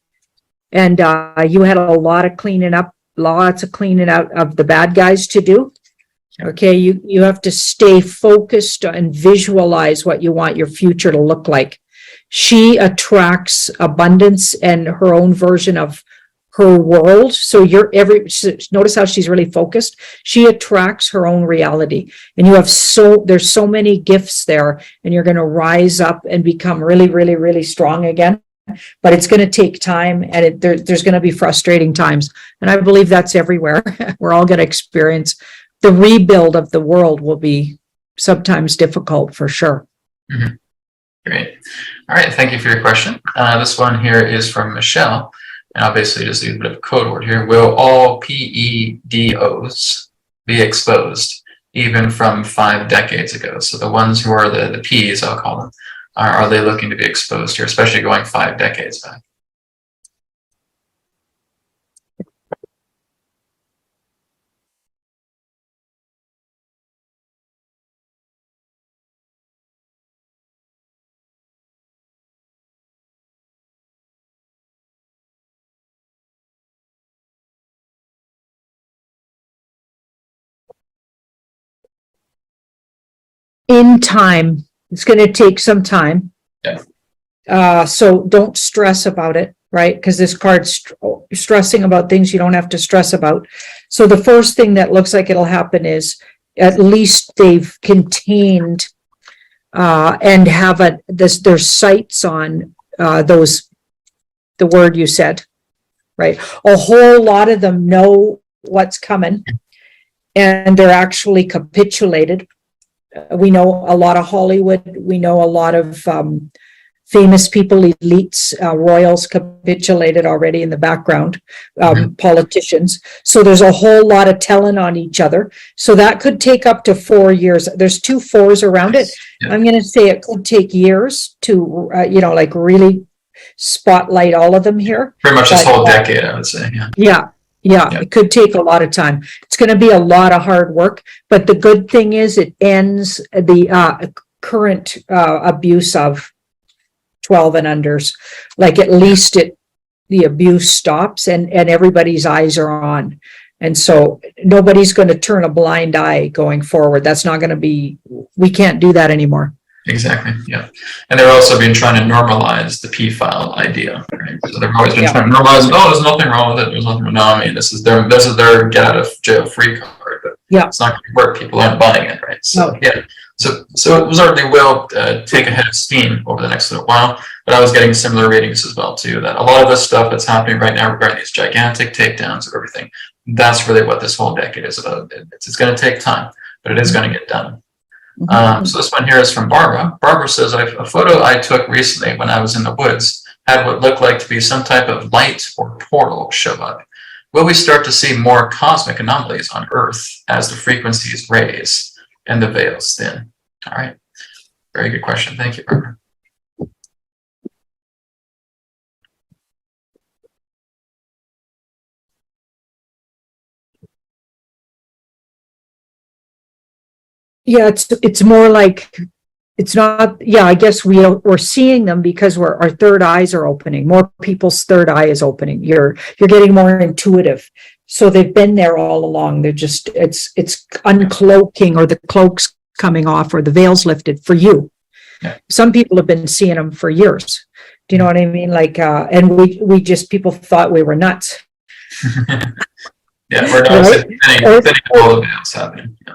and you had a lot of cleaning up, lots of cleaning out of the bad guys to do, okay, you have to stay focused and visualize what you want your future to look like. She attracts abundance and her own version of her world. So notice how she's really focused. She attracts her own reality, and you have there's so many gifts there, and you're going to rise up and become really, really, really strong again. But it's going to take time, and there's going to be frustrating times. And I believe that's everywhere. We're all going to experience the rebuild of the world will be sometimes difficult for sure. Mm-hmm. Great. All right. Thank you for your question. This one here is from Michelle. And I'll basically just use a bit of a code word here. Will all PEDOs be exposed, even from 5 decades ago? So the ones who are the P's, I'll call them, are they looking to be exposed here, especially going 5 decades back? in time. It's going to take some time. Yeah. So don't stress about it, right? Because this card's stressing about things you don't have to stress about. So the first thing that looks like it'll happen is at least they've contained and have their sights on the word you said, right? A whole lot of them know what's coming, and they're actually capitulated. We know a lot of Hollywood. We know a lot of famous people, elites, royals capitulated already in the background, politicians. So there's a whole lot of telling on each other. So that could take up to 4 years. There's 2 4s around it. Yeah. I'm going to say it could take years to, like really spotlight all of them here. Pretty much this whole decade, I would say. Yeah, it could take a lot of time. It's going to be a lot of hard work, but the good thing is it ends the current abuse of 12 and unders. Like at least the abuse stops and everybody's eyes are on. And so nobody's going to turn a blind eye going forward. That's not going to be, we can't do that anymore. Exactly. Yeah. And they're also been trying to normalize the P-file idea. Right? So they've always been trying to normalize it. Oh, there's nothing wrong with it. There's nothing wrong. No, I mean, this is their get out of jail free card. But it's not going to work. People aren't buying it, right? So So it was already will take a head of steam over the next little while. But I was getting similar readings as well too. That a lot of the stuff that's happening right now regarding these gigantic takedowns of everything, that's really what this whole decade is about. It's going to take time, but it is going to get done. So this one here is from Barbara. Barbara says, a photo I took recently when I was in the woods had what looked like to be some type of light or portal show up. Will we start to see more cosmic anomalies on Earth as the frequencies raise and the veils thin? All right. Very good question. Thank you, Barbara. Yeah, it's more like it's not. Yeah, I guess we're seeing them because our third eyes are opening. More people's third eye is opening. You're getting more intuitive. So they've been there all along. They're just it's uncloaking, or the cloaks coming off, or the veils lifted for you. Yeah. Some people have been seeing them for years. Do you know what I mean? Like, and we just, people thought we were nuts. Yeah, we're not thinning all the veils happening. Yeah.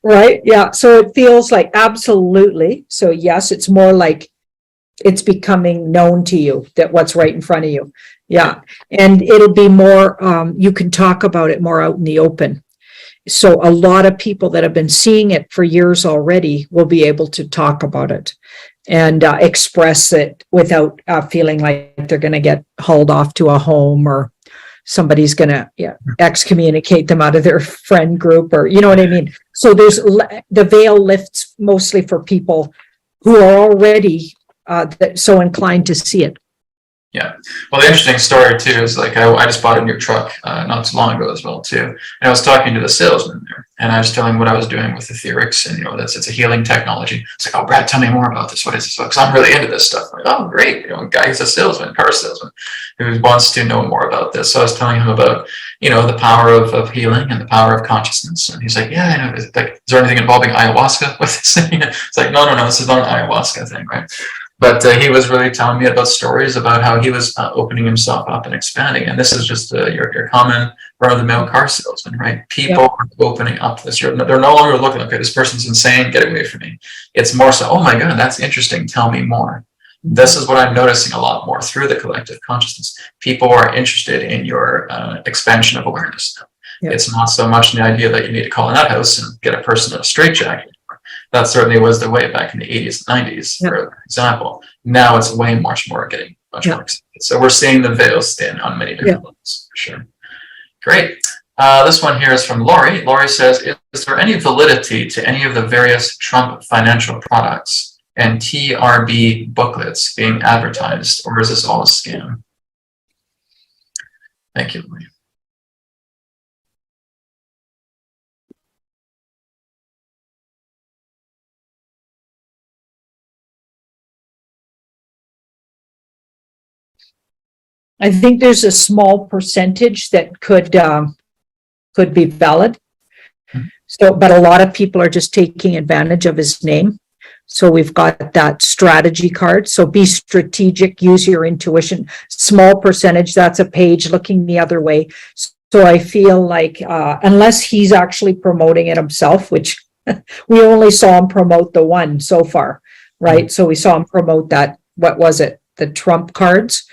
Right. Yeah. So it feels like absolutely. So yes, it's more like it's becoming known to you that what's right in front of you. Yeah. And it'll be more, you can talk about it more out in the open. So a lot of people that have been seeing it for years already will be able to talk about it and express it without feeling like they're going to get hauled off to a home, or somebody's going to excommunicate them out of their friend group, or you know what I mean? So there's the veil lifts mostly for people who are already so inclined to see it. Yeah. Well, the interesting story too is like I just bought a new truck not too long ago as well too, and I was talking to the salesman there, and I was telling him what I was doing with etherics, and it's a healing technology. It's like, oh, Brad, tell me more about this. What is this? Because I'm really into this stuff. I'm like, oh, great. Guy's a salesman, car salesman, who wants to know more about this. So I was telling him about the power of healing and the power of consciousness, and he's like, yeah, is there anything involving ayahuasca with this thing? It's like, no, this is not an ayahuasca thing, right? But he was really telling me about stories about how he was opening himself up and expanding. And this is just your common run-of-the-mill car salesman, right? People are opening up this. They're no longer looking, okay, this person's insane, get away from me. It's more so, oh my God, that's interesting, tell me more. This is what I'm noticing a lot more through the collective consciousness. People are interested in your expansion of awareness. Yeah. It's not so much the idea that you need to call an outhouse and get a person in a straitjacket. That certainly was the way back in the 80s and 90s, for example. Now it's way much more getting much more excited. So we're seeing the veils thin on many different levels, for sure. Great. This one here is from Lori. Lori says, is there any validity to any of the various Trump financial products and TRB booklets being advertised, or is this all a scam? Thank you, Lori. I think there's a small percentage that could be valid. So, but a lot of people are just taking advantage of his name. So we've got that strategy card. So be strategic, use your intuition. Small percentage, that's a page looking the other way. So I feel like unless he's actually promoting it himself, which we only saw him promote the one so far, right? So we saw him promote that, what was it? The Trump cards.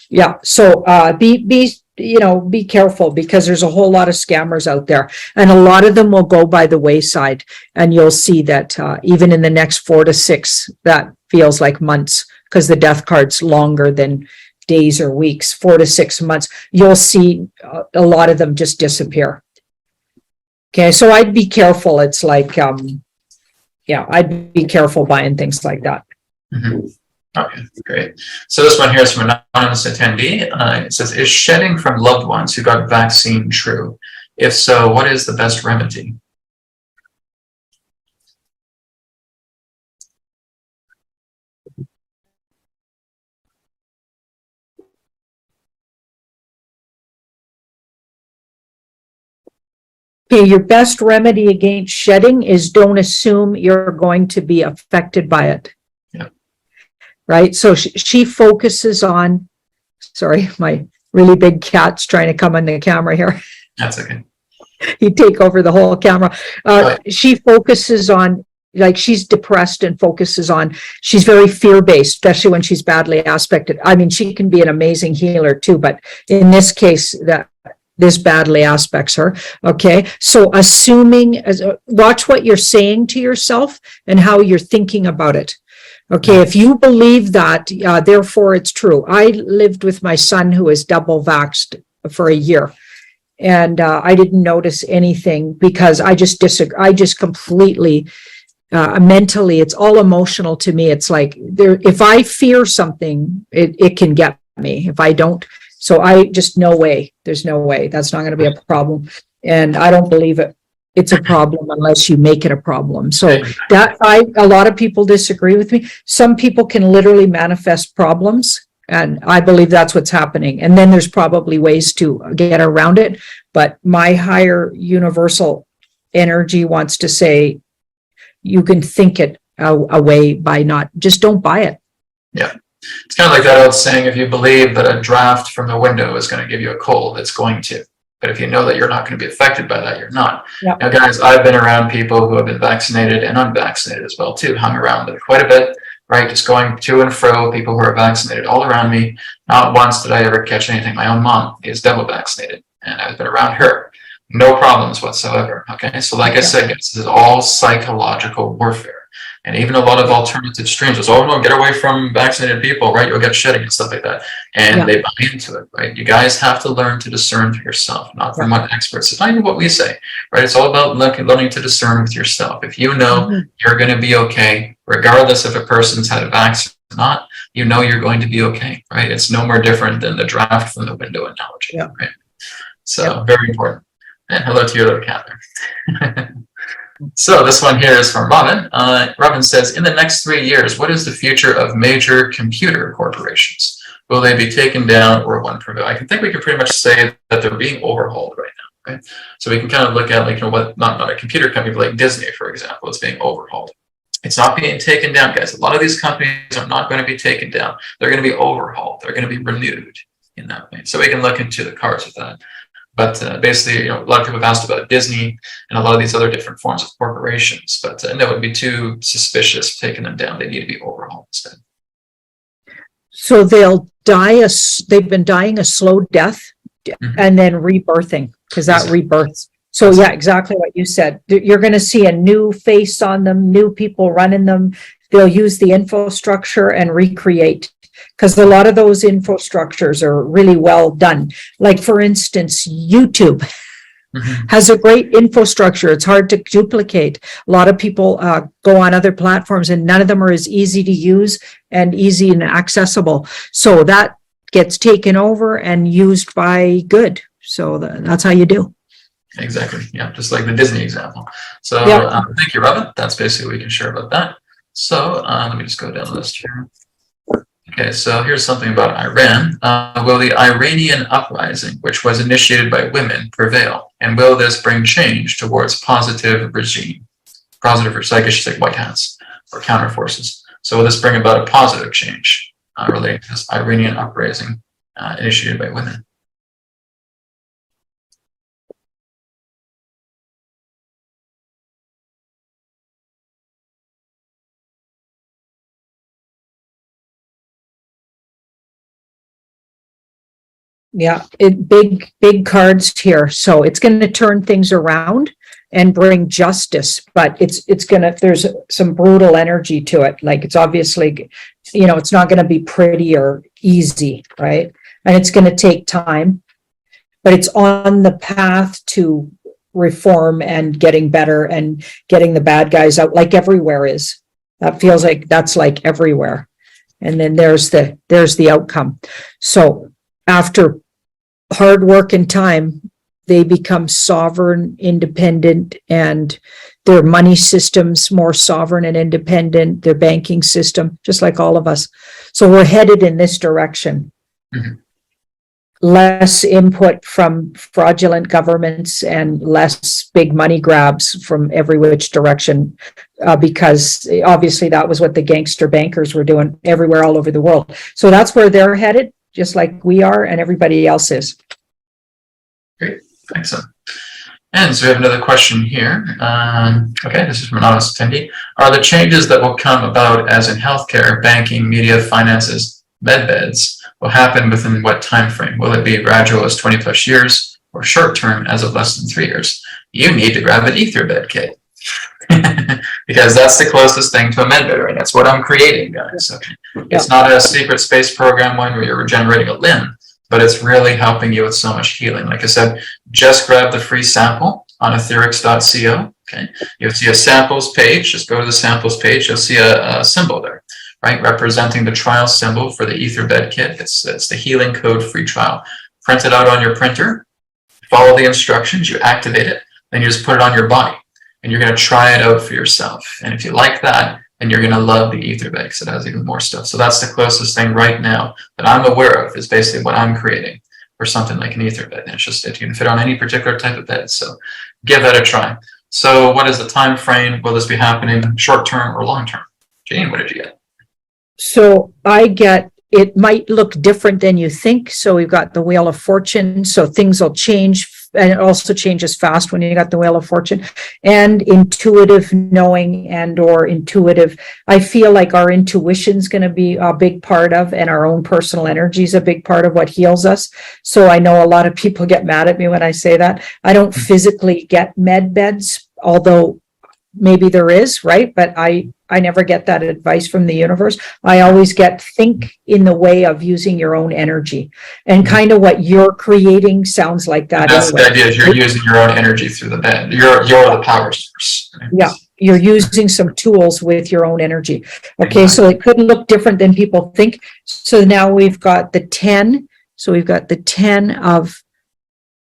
Yeah. So be careful, because there's a whole lot of scammers out there, and a lot of them will go by the wayside, and you'll see that even in the next 4 to 6, that feels like months, because the death card's longer than days or weeks. 4 to 6 months, you'll see a lot of them just disappear. Okay, so I'd be careful. It's like I'd be careful buying things like that. Mm-hmm. Okay, great. So this one here is from an anonymous attendee. It says, is shedding from loved ones who got vaccine true? If so, what is the best remedy? Okay, your best remedy against shedding is don't assume you're going to be affected by it. Right? So she focuses on, sorry, my really big cat's trying to come on the camera here. That's okay. He'd take over the whole camera. She focuses on, like, she's depressed and focuses on, she's very fear-based, especially when she's badly aspected. I mean, she can be an amazing healer too, but in this case, this badly aspects her. Okay. So watch what you're saying to yourself and how you're thinking about it. Okay, if you believe that, therefore it's true. I lived with my son who is double vaxxed for a year, and I didn't notice anything because I just disagree. I just completely, mentally, it's all emotional to me. It's like if I fear something, it can get me. If I don't, so I just, no way. There's no way. That's not going to be a problem. And I don't believe it's a problem unless you make it a problem. So a lot of people disagree with me. Some people can literally manifest problems, and I believe that's what's happening. And then there's probably ways to get around it. But my higher universal energy wants to say you can think it away by just don't buy it. Yeah. It's kind of like that old saying, if you believe that a draft from the window is going to give you a cold, it's going to. But if you know that you're not going to be affected by that, you're not. Yep. Now, guys, I've been around people who have been vaccinated and unvaccinated as well, too. Hung around them quite a bit, right? Just going to and fro, people who are vaccinated all around me. Not once did I ever catch anything. My own mom is double vaccinated, and I've been around her. No problems whatsoever, okay? So like I said, this is all psychological warfare. And even a lot of alternative streams is, oh no, get away from vaccinated people, right? You'll get shedding and stuff like that. And they buy into it, right? You guys have to learn to discern for yourself, not from what experts. It's not even what we say, right? It's all about learning to discern with yourself. If you know you're going to be okay, regardless if a person's had a vaccine or not, you know you're going to be okay, right? It's no more different than the draft from the window analogy, right? So very important. And hello to your little cat there. So this one here is from Robin. Robin says, in the next 3 years, what is the future of major computer corporations? Will they be taken down or one prevail? I think we can pretty much say that they're being overhauled right now. Okay? So we can kind of look at, like, what, not a computer company, but like Disney, for example, is being overhauled. It's not being taken down, guys. A lot of these companies are not going to be taken down. They're going to be overhauled. They're going to be renewed in that way. So we can look into the cards with that. But basically, a lot of people have asked about Disney and a lot of these other different forms of corporations. But that would be too suspicious taking them down. They need to be overhauled instead. So they'll die they've been dying a slow death and then rebirthing, because that rebirths. So yeah, exactly what you said. You're going to see a new face on them, new people running them. They'll use the infrastructure and recreate, because a lot of those infrastructures are really well done. Like, for instance, YouTube has a great infrastructure. It's hard to duplicate. A lot of people go on other platforms, and none of them are as easy to use and easy and accessible. So that gets taken over and used by good. So that's how you do. Exactly. Yeah, just like the Disney example. So thank you, Robin. That's basically what we can share about that. So let me just go down the list here. Okay, so here's something about Iran. Will the Iranian uprising, which was initiated by women, prevail? And will this bring change towards positive regime? Positive, so I guess she's like white hats. or counter forces. So will this bring about a positive change related to this Iranian uprising initiated by women? Yeah, big cards here. So it's going to turn things around and bring justice, but it's going to, there's some brutal energy to it. Like it's obviously, it's not going to be pretty or easy, right? And it's going to take time, but it's on the path to reform and getting better and getting the bad guys out, like everywhere is. That feels like that's like everywhere. And then there's the outcome. So after hard work and time, they become sovereign, independent, and their money system's more sovereign and independent, their banking system, just like all of us. So we're headed in this direction. Mm-hmm. Less input from fraudulent governments and less big money grabs from every which direction, because obviously that was what the gangster bankers were doing everywhere all over the world. So that's where they're headed, just like we are and everybody else is. Great, excellent. And so we have another question here. Okay, this is from an honest attendee. Are the changes that will come about as in healthcare, banking, media, finances, medbeds will happen within what time frame? Will it be gradual as 20 plus years or short term as of less than 3 years? You need to grab an ether bed kit because that's the closest thing to a medbed, right? That's what I'm creating, guys. Okay. It's not a secret space program one where you're regenerating a limb, but it's really helping you with so much healing. Like I said, just grab the free sample on etherics.co. Okay, you'll see a samples page. Just go to the samples page. You'll see a symbol there, right, representing the trial symbol for the ether bed kit. It's the healing code free trial. Print it out on your printer. Follow the instructions. You activate it. Then you just put it on your body, and you're going to try it out for yourself. And if you like that, then you're going to love the ether bed because it has even more stuff. So that's the closest thing right now that I'm aware of is basically what I'm creating for something like an ether bed. And it's just, it can fit on any particular type of bed. So give that a try. So what is the time frame? Will this be happening short term or long term? Janine, what did you get? So I get, it might look different than you think. So we've got the Wheel of Fortune. So things will change, and it also changes fast when you got the Wheel of Fortune. And intuitive knowing and or intuitive, I feel like our intuition's going to be a big part of, and our own personal energy is a big part of what heals us. So I know a lot of people get mad at me when I say that. I don't physically get med beds, although maybe there is, right? But I never get that advice from the universe. I always get, think in the way of using your own energy, and kind of what you're creating sounds like that. And that's anyway. The idea is you're using your own energy through the bed. You're the power source. Right? Yeah, you're using some tools with your own energy. Okay, so it could look different than people think. So now we've got the 10. So we've got the 10 of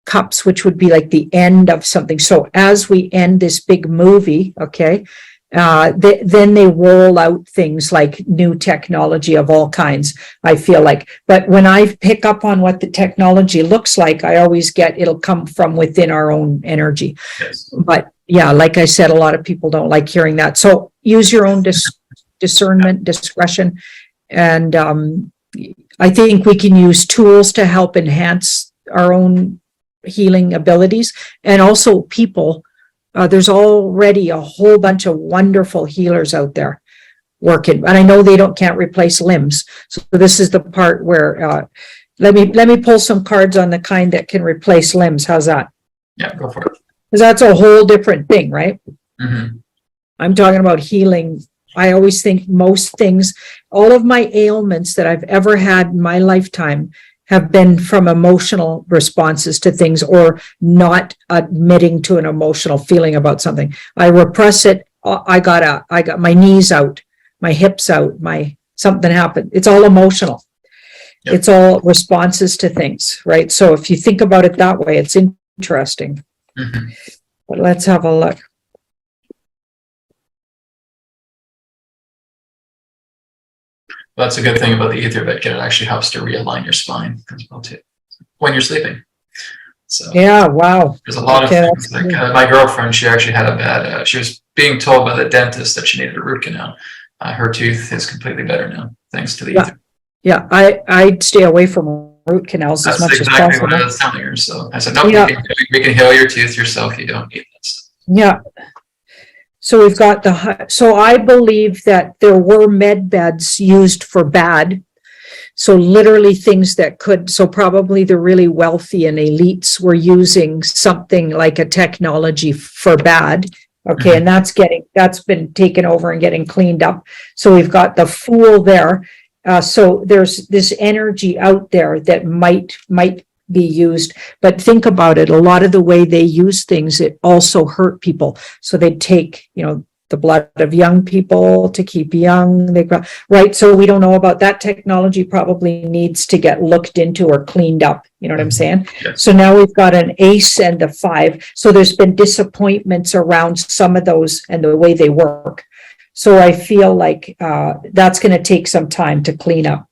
cups, which would be like the end of something. So as we end this big movie, okay, then they roll out things like new technology of all kinds, I feel like. But when I pick up on what the technology looks like, I always get it'll come from within our own energy. Yes. But yeah, like I said, a lot of people don't like hearing that. So use your own discernment, discretion. And I think we can use tools to help enhance our own healing abilities, and also people. There's already a whole bunch of wonderful healers out there working, and I know they can't replace limbs. So this is the part where let me pull some cards on the kind that can replace limbs. How's that? Yeah, go for it. Because that's a whole different thing, right? Mm-hmm. I'm talking about healing. I always think most things, all of my ailments that I've ever had in my lifetime have been from emotional responses to things, or not admitting to an emotional feeling about something. I repress it. I got my knees out, my hips out, something happened. It's all emotional. Yep. It's all responses to things, right? So if you think about it that way, it's interesting. Mm-hmm. But let's have a look. That's a good thing about the ether bed kit. It actually helps to realign your spine as well too when you're sleeping. So yeah, wow. There's a lot of things. Like my girlfriend, she actually had a bad. She was being told by the dentist that she needed a root canal, her tooth is completely better now, thanks to the Yeah. ether. Yeah, I'd stay away from root canals as That's much as exactly possible. what I was telling her. So I said, nope, Yeah. we can heal your tooth yourself. You don't need that stuff. Yeah. So we've got so I believe that there were med beds used for bad. So literally things that so probably the really wealthy and elites were using something like a technology for bad. Okay. And that's been taken over and getting cleaned up. So we've got the fool there. So there's this energy out there that might be used, but think about it. A lot of the way they use things, it also hurt people. So they take, the blood of young people to keep young, right? So we don't know about that. Technology probably needs to get looked into or cleaned up. You know what I'm saying? Yes. So now we've got an ace and a 5. So there's been disappointments around some of those and the way they work. So I feel like that's going to take some time to clean up.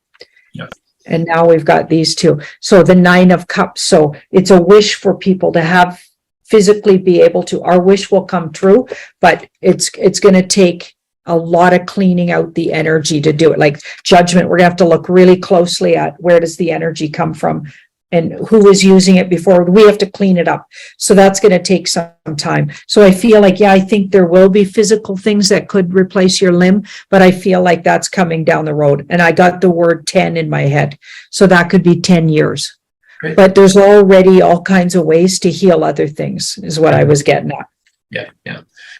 Yep. And now we've got these two. So the 9 of Cups. So it's a wish for people to have physically be able to. Our wish will come true, but it's going to take a lot of cleaning out the energy to do it. Like judgment, we're going to have to look really closely at where does the energy come from and who was using it before. We have to clean it up. So that's going to take some time. So I feel like, I think there will be physical things that could replace your limb, but I feel like that's coming down the road. And I got the word 10 in my head. So that could be 10 years. Great. But there's already all kinds of ways to heal other things, is what I was getting at. Yeah.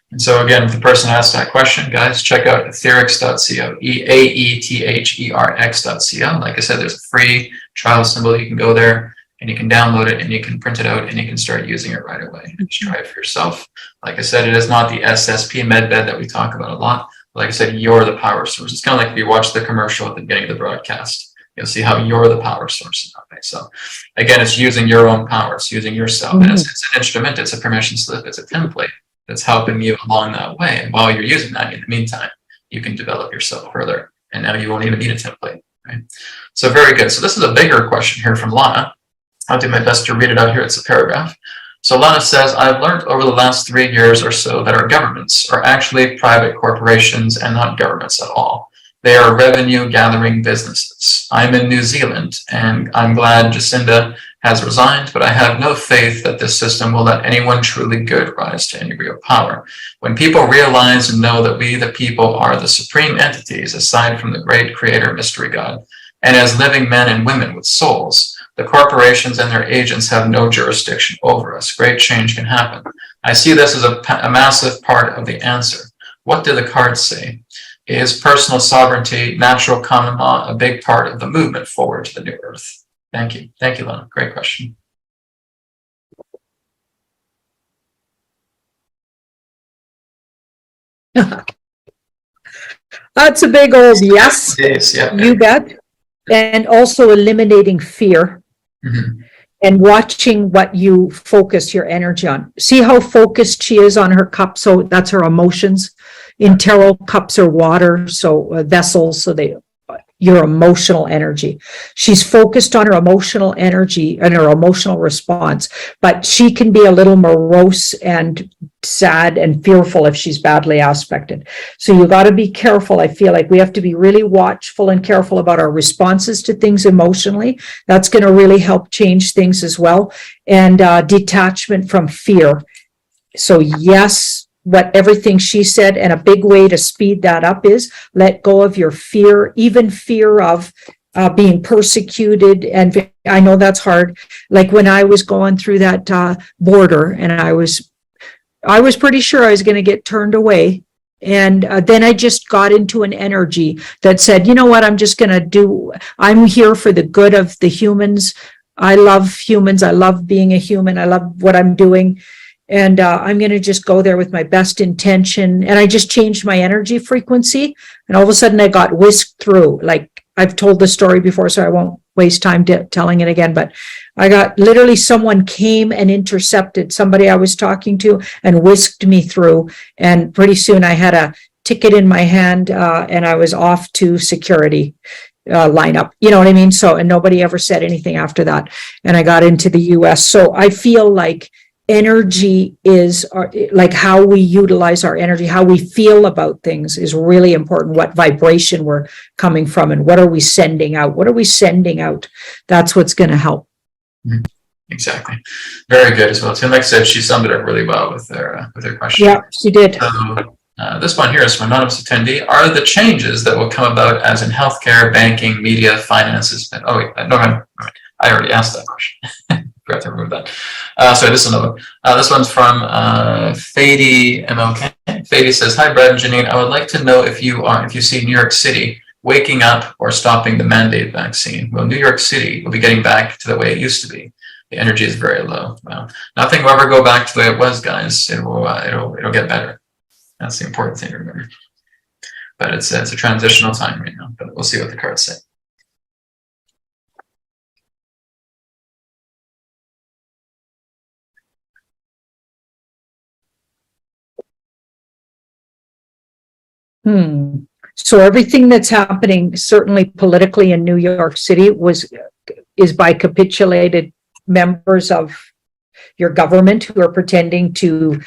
And so again, if the person asked that question, guys, check out etherics.co, aetherx.co. Like I said, there's a free trial symbol. You can go there and you can download it and you can print it out and you can start using it right away. Just try it for yourself. Like I said, it is not the SSP med bed that we talk about a lot. Like I said, you're the power source. It's kind of like if you watch the commercial at the beginning of the broadcast. You'll see how you're the power source in that way. So again, it's using your own power. It's using yourself. And it's an instrument. It's a permission slip. It's a template that's helping you along that way. And while you're using that, in the meantime, you can develop yourself further. And now you won't even need a template. Right? So very good. So this is a bigger question here from Lana. I'll do my best to read it out here. It's a paragraph. So Lana says, I've learned over the last 3 years or so that our governments are actually private corporations and not governments at all. They are revenue gathering businesses. I'm in New Zealand and I'm glad Jacinda has resigned, but I have no faith that this system will let anyone truly good rise to any real power. When people realize and know that we, the people, are the supreme entities aside from the great creator mystery God, and as living men and women with souls, the corporations and their agents have no jurisdiction over us. Great change can happen. I see this as a massive part of the answer. What do the cards say? Is personal sovereignty, natural common law, a big part of the movement forward to the new earth? Thank you. Thank you, Lana. Great question. That's a big old yes. Yes, yeah. You bet. And also eliminating fear. Mm-hmm. And watching what you focus your energy on. See how focused she is on her cup. So that's her emotions. In tarot, cups are water, so vessels, so your emotional energy. She's focused on her emotional energy and her emotional response, but she can be a little morose and sad and fearful if she's badly aspected. So you got to be careful. I feel like we have to be really watchful and careful about our responses to things emotionally. That's going to really help change things as well. And detachment from fear. So yes, everything she said, and a big way to speed that up is let go of your fear, even fear of being persecuted. And I know that's hard. Like when I was going through that border, and I was pretty sure I was going to get turned away. And then I just got into an energy that said, you know what, I'm here for the good of the humans. I love humans. I love being a human. I love what I'm doing. And I'm going to just go there with my best intention. And I just changed my energy frequency. And all of a sudden I got whisked through. Like I've told the story before, so I won't waste time telling it again. But I got literally someone came and intercepted somebody I was talking to and whisked me through. And pretty soon I had a ticket in my hand and I was off to security lineup. You know what I mean? So, and nobody ever said anything after that. And I got into the US. So I feel like energy is like how we utilize our energy, how we feel about things is really important. What vibration we're coming from and what are we sending out? What are we sending out? That's what's going to help. Exactly. Very good as well. So like I said, she summed it up really well with her question. Yeah, she did. So, this one here is from anonymous attendee. Are the changes that will come about as in healthcare, banking, media, finances? Oh wait, no, I already asked that question. Forgot to remove that. So this is another one. This one's from Fady MLK. Fady says, "Hi, Brad and Janine. I would like to know if you see New York City waking up or stopping the mandate vaccine. Well, New York City will be getting back to the way it used to be. The energy is very low. Well, nothing will ever go back to the way it was, guys. It'll get better. That's the important thing to remember. But it's a transitional time right now. But we'll see what the cards say." So everything that's happening, certainly politically in New York City, is by capitulated members of your government who are pretending to,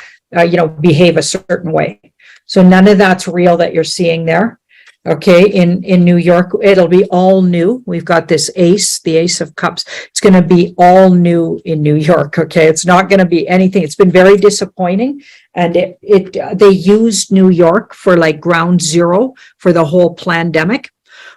behave a certain way. So none of that's real that you're seeing there. Okay, in New York, it'll be all new. We've got this the Ace of Cups. It's going to be all new in New York. Okay, it's not going to be anything. It's been very disappointing, and they used New York for like ground zero for the whole pandemic.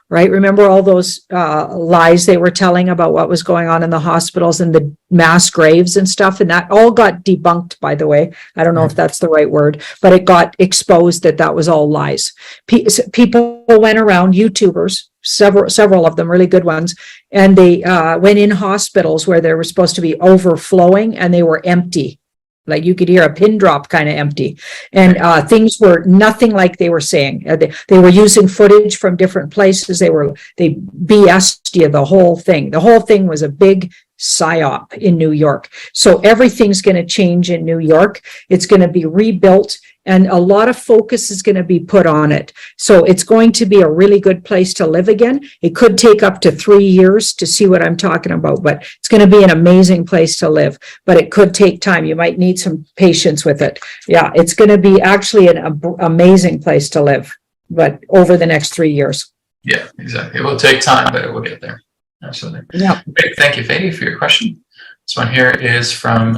Right? Remember all those lies they were telling about what was going on in the hospitals and the mass graves and stuff, and that all got debunked, by the way. I don't know if that's the right word, but it got exposed that was all lies. People went around, YouTubers, several of them, really good ones, and they went in hospitals where they were supposed to be overflowing and they were empty. Like you could hear a pin drop kind of empty, and things were nothing like they were saying. They were using footage from different places. They BS'd you the whole thing. The whole thing was a big psyop in New York. So everything's going to change in New York. It's going to be rebuilt, and a lot of focus is going to be put on it. So it's going to be a really good place to live again. It could take up to 3 years to see what I'm talking about, but it's going to be an amazing place to live. But it could take time. You might need some patience with it. Yeah, it's going to be actually an amazing place to live, but over the next 3 years. Yeah, exactly. It will take time, but it will get there. Absolutely. Yeah. Great. Thank you, Fady, for your question. This one here is from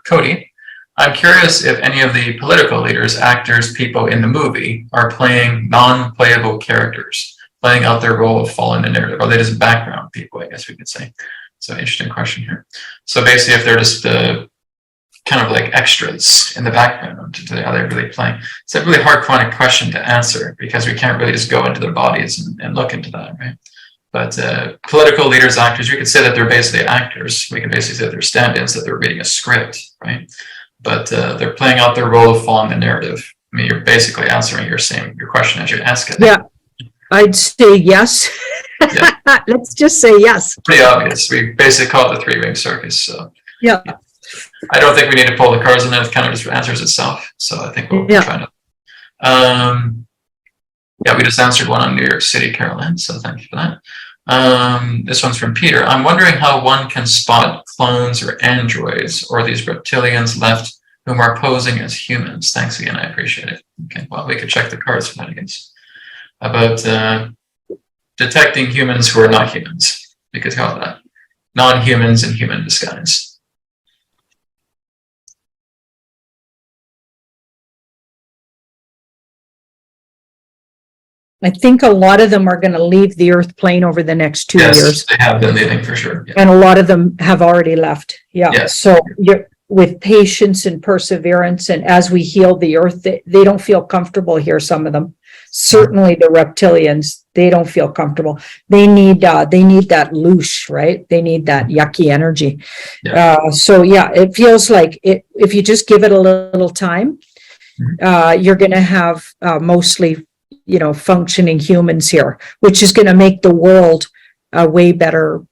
Cody. I'm curious if any of the political leaders, actors, people in the movie are playing non-playable characters, playing out their role of following the narrative. Are they just background people, I guess we could say? So interesting question here. So basically, if they're just kind of like extras in the background, are they really playing? It's a really hard question to answer because we can't really just go into their bodies and look into that, right? But political leaders, actors, we could say that they're basically actors. We can basically say that they're stand-ins, that they're reading a script, right? But they're playing out their role of following the narrative. I mean, you're basically answering your question as you ask it. Yeah, I'd say yes. Yeah. Let's just say yes. Pretty obvious. We basically call it the three-ring circus. So yeah. I don't think we need to pull the cards in it. It kind of just answers itself. So I think we'll try to. We just answered one on New York City, Carolyn. So thank you for that. This one's from Peter. I'm wondering how one can spot clones or androids or these reptilians left whom are posing as humans. Thanks again. I appreciate it. Okay. Well, we could check the cards for that, I guess. About detecting humans who are not humans. We could call that non-humans in human disguise. I think a lot of them are going to leave the Earth plane over the next 2 years. Yes, they have been leaving for sure. Yeah. And a lot of them have already left. Yeah. Yes. So with patience and perseverance, and as we heal the Earth, they don't feel comfortable here. Some of them, certainly the reptilians, they don't feel comfortable. They need that loosh, right? They need that yucky energy. Yeah. It feels like if you just give it a little time, you're going to have mostly functioning humans here, which is going to make the world a way better,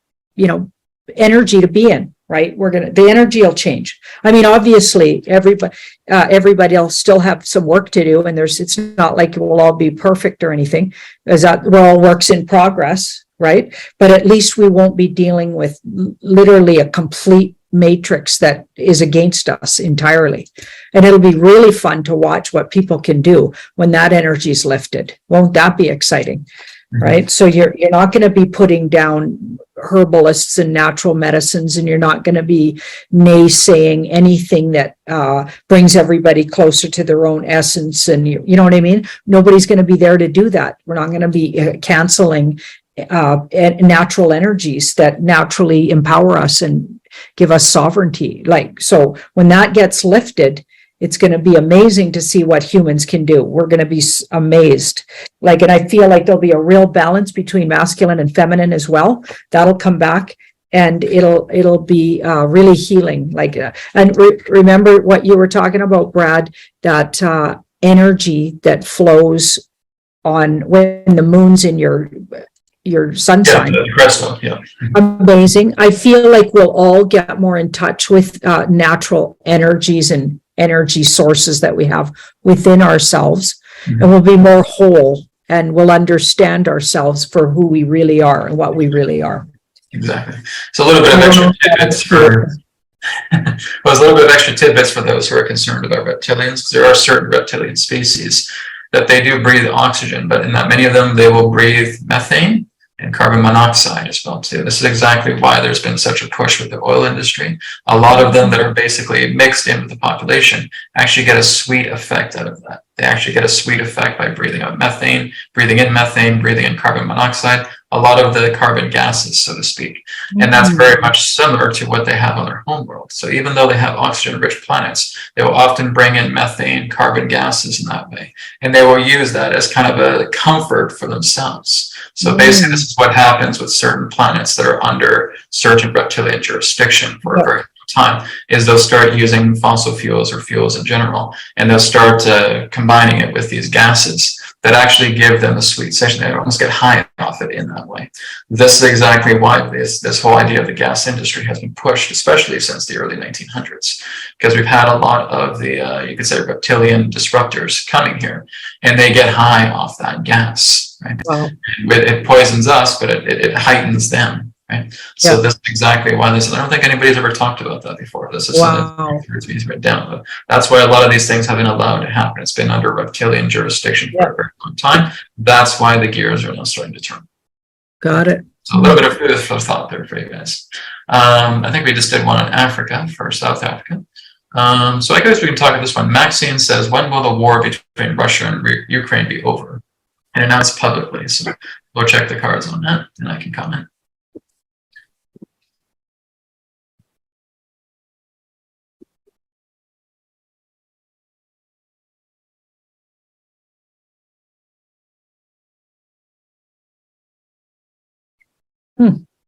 energy to be in, right? The energy will change. I mean, obviously everybody will still have some work to do, and it's not like it will all be perfect or anything, as that we're all works in progress, right? But at least we won't be dealing with literally a complete matrix that is against us entirely. And it'll be really fun to watch what people can do when that energy is lifted. Won't that be exciting? Right? So you're not going to be putting down herbalists and natural medicines, and you're not going to be naysaying anything that brings everybody closer to their own essence. And you know what I mean? Nobody's going to be there to do that. We're not going to be canceling natural energies that naturally empower us and give us sovereignty. Like, so when that gets lifted, it's going to be amazing to see what humans can do. We're going to be amazed. Like, and I feel like there'll be a real balance between masculine and feminine as well. That'll come back, and it'll be really healing. Like, and remember what you were talking about, Brad, that energy that flows on when the moon's in your sun sign. Yeah. Amazing. I feel like we'll all get more in touch with natural energies and energy sources that we have within ourselves, and we'll be more whole, and we'll understand ourselves for who we really are and what we really are. Exactly. So a little bit of extra tidbits for well, a little bit of extra tidbits for those who are concerned about reptilians, because there are certain reptilian species that they do breathe oxygen, but in that many of them they will breathe methane and carbon monoxide as well too. This is exactly why there's been such a push with the oil industry. A lot of them that are basically mixed in with the population actually get a sweet effect out of that. They actually get a sweet effect by breathing out methane, breathing in carbon monoxide, a lot of the carbon gases, so to speak. And that's very much similar to what they have on their homeworld. So even though they have oxygen-rich planets, they will often bring in methane, carbon gases in that way. And they will use that as kind of a comfort for themselves. So basically, this is what happens with certain planets that are under certain reptilian jurisdiction for a very long time, is they'll start using fossil fuels or fuels in general, and they'll start combining it with these gases that actually give them a sweet sensation. They almost get high off it in that way. This is exactly why this whole idea of the gas industry has been pushed, especially since the early 1900s, because we've had a lot of the, you could say, reptilian disruptors coming here, and they get high off that gas. Right? Wow. It poisons us, but it heightens them. Right? So this is exactly why this is. I don't think anybody's ever talked about that before. This is something that's written down. But that's why a lot of these things have been allowed to happen. It's been under reptilian jurisdiction for a very long time. That's why the gears are now starting to turn. Got it. So a little bit of food for thought there for you guys. I think we just did one on Africa for South Africa. So I guess we can talk about this one. Maxine says, when will the war between Russia and Ukraine be over and announced publicly? So we'll check the cards on that, and I can comment.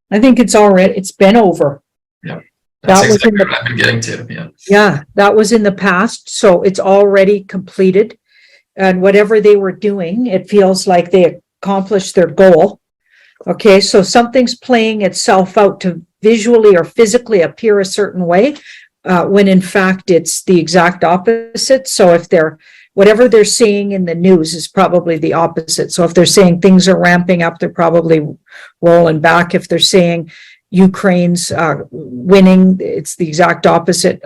I think it's been over. Yeah. That's exactly what I've been getting to. Yeah, that was in the past. So it's already completed. And whatever they were doing, it feels like they accomplished their goal. Okay, so something's playing itself out to visually or physically appear a certain way, when in fact it's the exact opposite. So if whatever they're seeing in the news is probably the opposite. So if they're saying things are ramping up, they're probably rolling back. If they're saying Ukraine's winning, it's the exact opposite.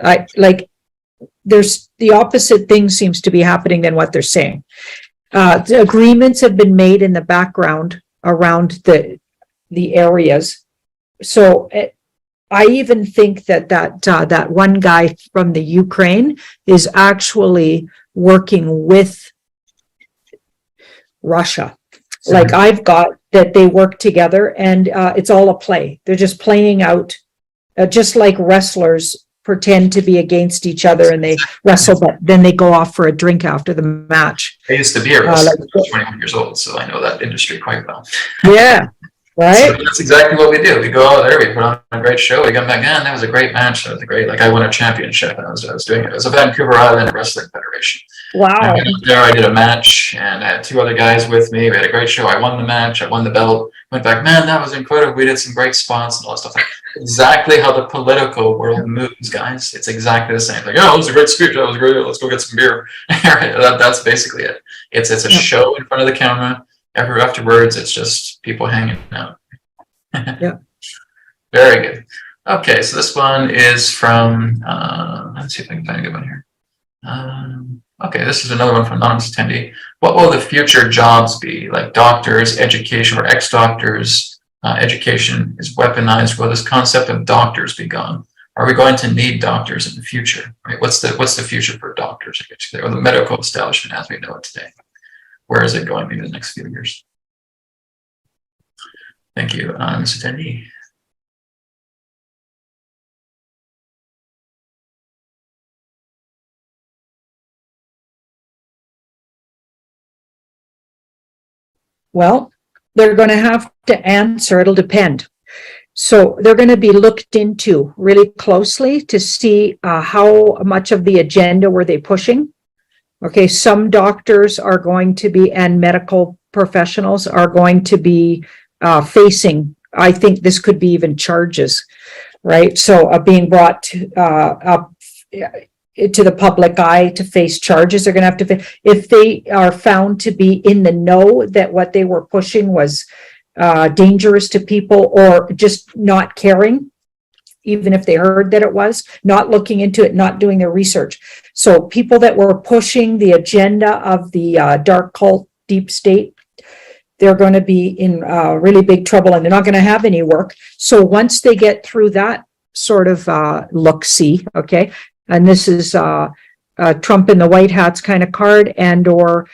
There's the opposite thing seems to be happening than what they're saying. The agreements have been made in the background around the areas. So I even think that one guy from the Ukraine is actually working with Russia. Like I've got that they work together, and it's all a play. They're just playing out, just like wrestlers pretend to be against each other and they wrestle, but then they go off for a drink after the match. I used to be a wrestler. I was 21 years old, so I know that industry quite well. Yeah. Right. So that's exactly what we do. We go out there, we put on a great show, we come back, man, that was a great match. That was great. Like I won a championship, and I was doing it. It was a Vancouver Island Wrestling Federation. Wow. There I did a match, and I had two other guys with me. We had a great show. I won the match. I won the belt. Went back, man, that was incredible. We did some great spots and all that stuff. Exactly how the political world moves, guys. It's exactly the same. Like, oh, it was a great speech. That was great. Let's go get some beer. That's basically it. It's a show in front of the camera. Afterwards, it's just people hanging out. Yeah. Very good. Okay, so this one is from, let's see if I can find a good one here. Okay, this is another one from anonymous attendee. What will the future jobs be? Like doctors, education, or ex-doctors? Education is weaponized. Will this concept of doctors be gone? Are we going to need doctors in the future? Right? What's the future for doctors, or the medical establishment as we know it today? Where is it going maybe in the next few years? Thank you, anonymous attendee. Well, they're going to have to answer. It'll depend. So they're going to be looked into really closely to see how much of the agenda were they pushing. Okay, some doctors are going to be, and medical professionals are going to be facing, I think this could be even charges, right? So being brought up to the public eye to face charges. They're going to have to, if they are found to be in the know that what they were pushing was dangerous to people, or just not caring, even if they heard that it was, not looking into it, not doing their research. So people that were pushing the agenda of the dark cult, deep state, they're going to be in really big trouble, and they're not going to have any work. So once they get through that sort of look-see, okay, and this is Trump in the White Hats kind of card, and or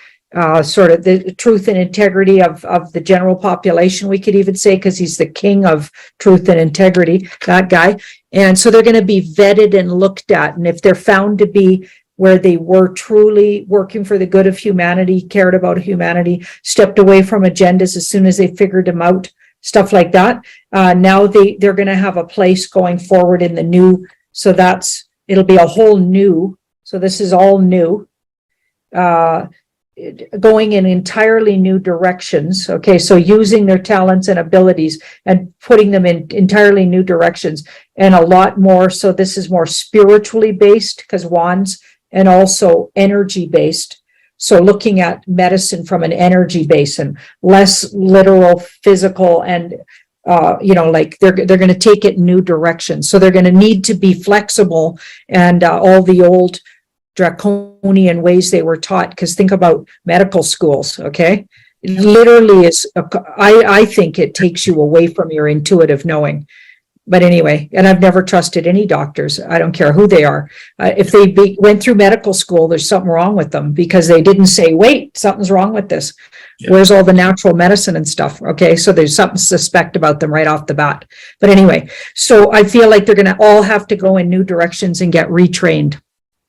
sort of the truth and integrity of the general population, we could even say, because he's the king of truth and integrity, that guy. And so they're going to be vetted and looked at. And if they're found to be where they were truly working for the good of humanity, cared about humanity, stepped away from agendas as soon as they figured them out, stuff like that, now they're going to have a place going forward in the new. So it'll be a whole new. So this is all new. Going in entirely new directions. Okay, so using their talents and abilities and putting them in entirely new directions, and a lot more. So this is more spiritually based, because wands, and also energy based. So looking at medicine from an energy base and less literal physical, and like they're going to take it in new directions. So they're going to need to be flexible, and all the old draconian ways they were taught, because think about medical schools. Okay, it literally is I think it takes you away from your intuitive knowing. But anyway, and I've never trusted any doctors. I don't care who they are. If they went through medical school, there's something wrong with them, because they didn't say, wait, something's wrong with this. Yeah. Where's all the natural medicine and stuff? Okay, so there's something suspect about them right off the bat. But anyway, so I feel like they're going to all have to go in new directions and get retrained.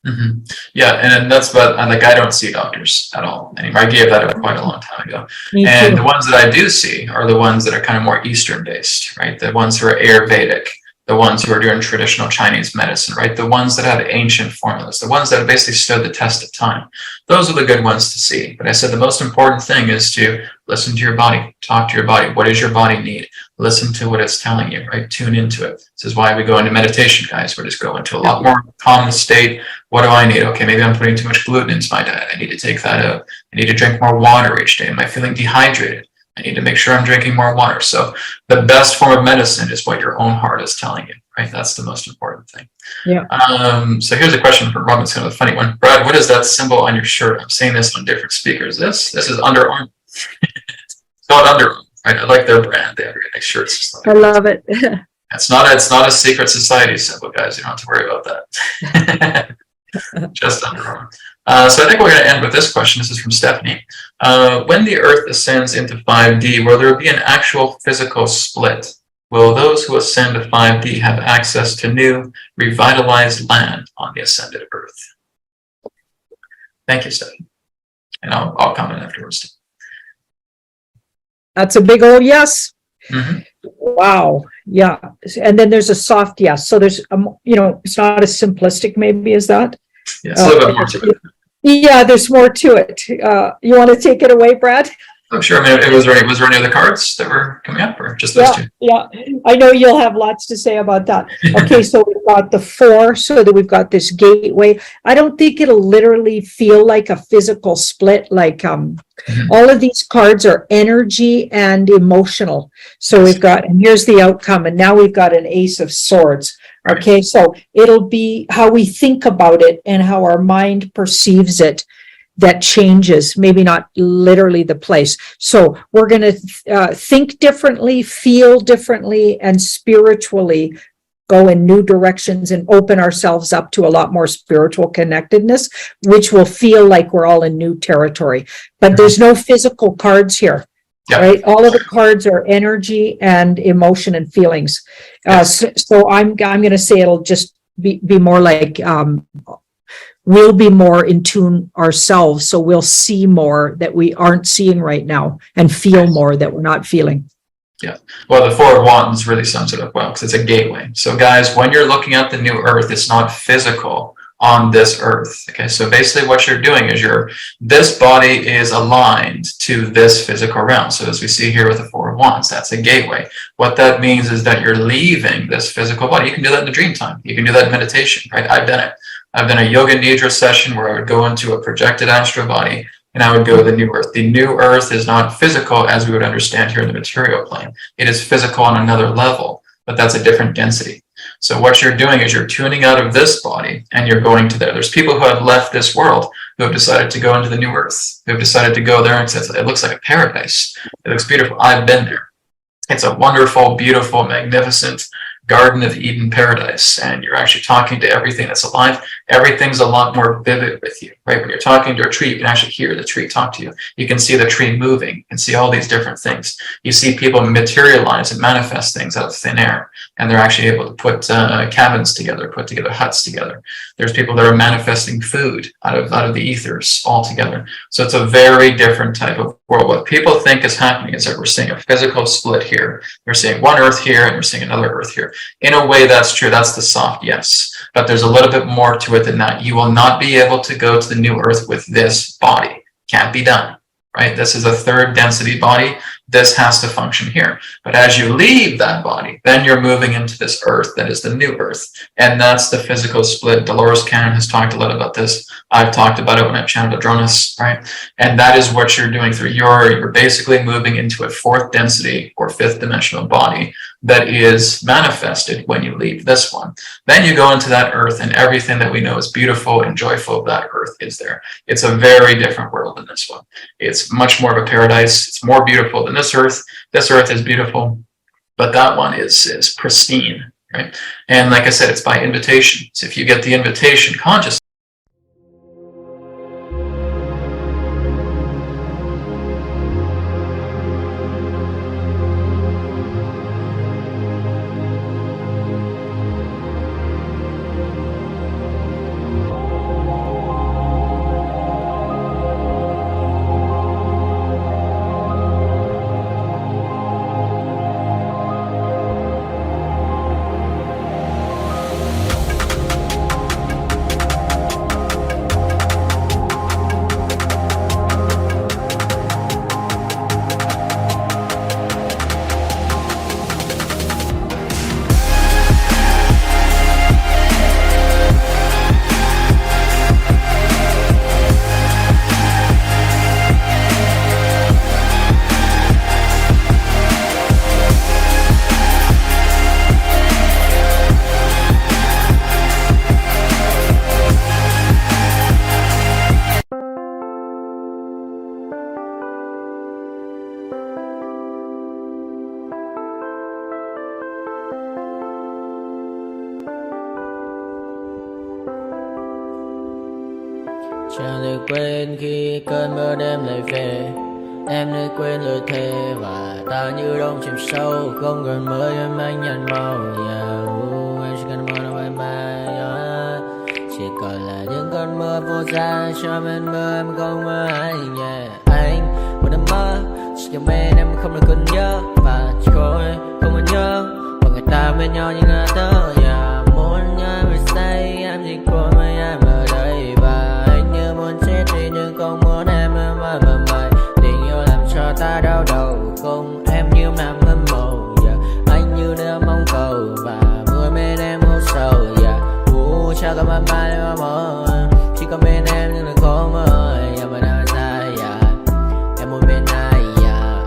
Mm-hmm. Yeah, and that's what, like, I don't see doctors at all anymore. I gave that up quite a long time ago. And the ones that I do see are the ones that are kind of more Eastern based, right? The ones who are Ayurvedic, the ones who are doing traditional Chinese medicine, right? The ones that have ancient formulas, the ones that have basically stood the test of time. Those are the good ones to see. But I said the most important thing is to listen to your body, talk to your body. What does your body need? Listen to what it's telling you, right? Tune into it. This is why we go into meditation, guys. We just go into a lot more calm state. What do I need? Okay, maybe I'm putting too much gluten into my diet. I need to take that out. I need to drink more water each day. Am I feeling dehydrated? I need to make sure I'm drinking more water. So the best form of medicine is what your own heart is telling you, right? That's the most important thing. Yeah. So here's a question from Rob. It's kind of a funny one. Brad, what is that symbol on your shirt? I'm saying this on different speakers. This is Under Armour. It's called Under Armour. Right? I like their brand. They have really nice shirts. I love it. It's not a secret society symbol, guys. You don't have to worry about that. Just Under Armour. So I think we're going to end with this question. This is from Stephanie. When the Earth ascends into 5D, will there be an actual physical split? Will those who ascend to 5D have access to new, revitalized land on the ascended Earth? Thank you, Stephanie. And I'll comment afterwards. That's a big old yes. Mm-hmm. Wow. Yeah. And then there's a soft yes. So there's, it's not as simplistic maybe as that. Yeah, it's a little bit more to it. Yeah, there's more to it. You want to take it away, Brad? Oh, sure. I mean, was there any other cards that were coming up, or just those two? Yeah, I know you'll have lots to say about that. Okay, so we've got the 4, so that we've got this gateway. I don't think it'll literally feel like a physical split, like all of these cards are energy and emotional. So we've got, and here's the outcome, and now we've got an Ace of Swords. Okay, so it'll be how we think about it and how our mind perceives it that changes, maybe not literally the place. So we're going to think differently, feel differently, and spiritually go in new directions and open ourselves up to a lot more spiritual connectedness, which will feel like we're all in new territory. But there's no physical cards here. Yeah. Right? All of the cards are energy and emotion and feelings. So I'm going to say it'll just be more like we'll be more in tune ourselves, so we'll see more that we aren't seeing right now and feel more that we're not feeling. Yeah, well, the 4 of Wands really sums it up well, because it's a gateway. So guys, when you're looking at the new earth, it's not physical on this earth. Okay, so basically what you're doing is this body is aligned to this physical realm. So as we see here with the 4 of Wands, that's a gateway. What that means is that you're leaving this physical body. You can do that in the dream time. You can do that in meditation, right? I've done it. I've done a yoga nidra session where I would go into a projected astral body and I would go to the new earth. The new earth is not physical as we would understand here in the material plane. It is physical on another level, but that's a different density. So what you're doing is you're tuning out of this body and you're going to there. There's people who have left this world who have decided to go into the new earth, who have decided to go there and say, it looks like a paradise. It looks beautiful. I've been there. It's a wonderful, beautiful, magnificent Garden of Eden paradise, and you're actually talking to everything that's alive. Everything's a lot more vivid with you, right? When you're talking to a tree, you can actually hear the tree talk to you. You can see the tree moving. You can see all these different things. You see people materialize and manifest things out of thin air, and they're actually able to put cabins together, put together huts together. There's people that are manifesting food out of the ethers all together. So it's a very different type of world. What people think is happening is that we're seeing a physical split here. We're seeing one earth here, and we're seeing another earth here. In a way, that's true. That's the soft yes. But there's a little bit more to it than that. You will not be able to go to the new earth with this body. Can't be done, right? This is a 3rd density body. This has to function here. But as you leave that body, then you're moving into this earth that is the new earth. And that's the physical split. Dolores Cannon has talked a lot about this. I've talked about it when I've channeled Adronis, right? And that is what you're doing through you're basically moving into a 4th density or 5th dimensional body that is manifested when you leave this one. Then you go into that earth, and everything that we know is beautiful and joyful of that earth is there. It's a very different world than this one. It's much more of a paradise. It's more beautiful than this earth. This earth is beautiful, but that one is pristine, right? And like I said, it's by invitation. So if you get the invitation consciously, Chẳng được quên khi cơn mưa đêm lại về. Em đã quên lời thề và ta như đông chìm sâu. Không còn mơ em anh nhạt màu. Em chỉ cần mơ đâu em bay. Chỉ còn là những cơn mơ vô giá. Cho bên mơ em không mơ anh. Anh một đêm mơ chỉ cho bên em không được còn nhớ. Và chỉ khôi không còn nhớ. Và người ta bên nhau như ngã tớ. Muốn nhớ về say em chỉ còn với em ở đây. Và anh như muốn chết đi nhưng không muốn em mãi tình yêu làm cho ta đau đầu cùng em như mà mơ mộng, anh như đứa mong cầu và mưa bên em hôn sầu, chắc có mà mai em mơ chỉ có bên em nhưng là có mơ mà đang dài, em muốn bên ai,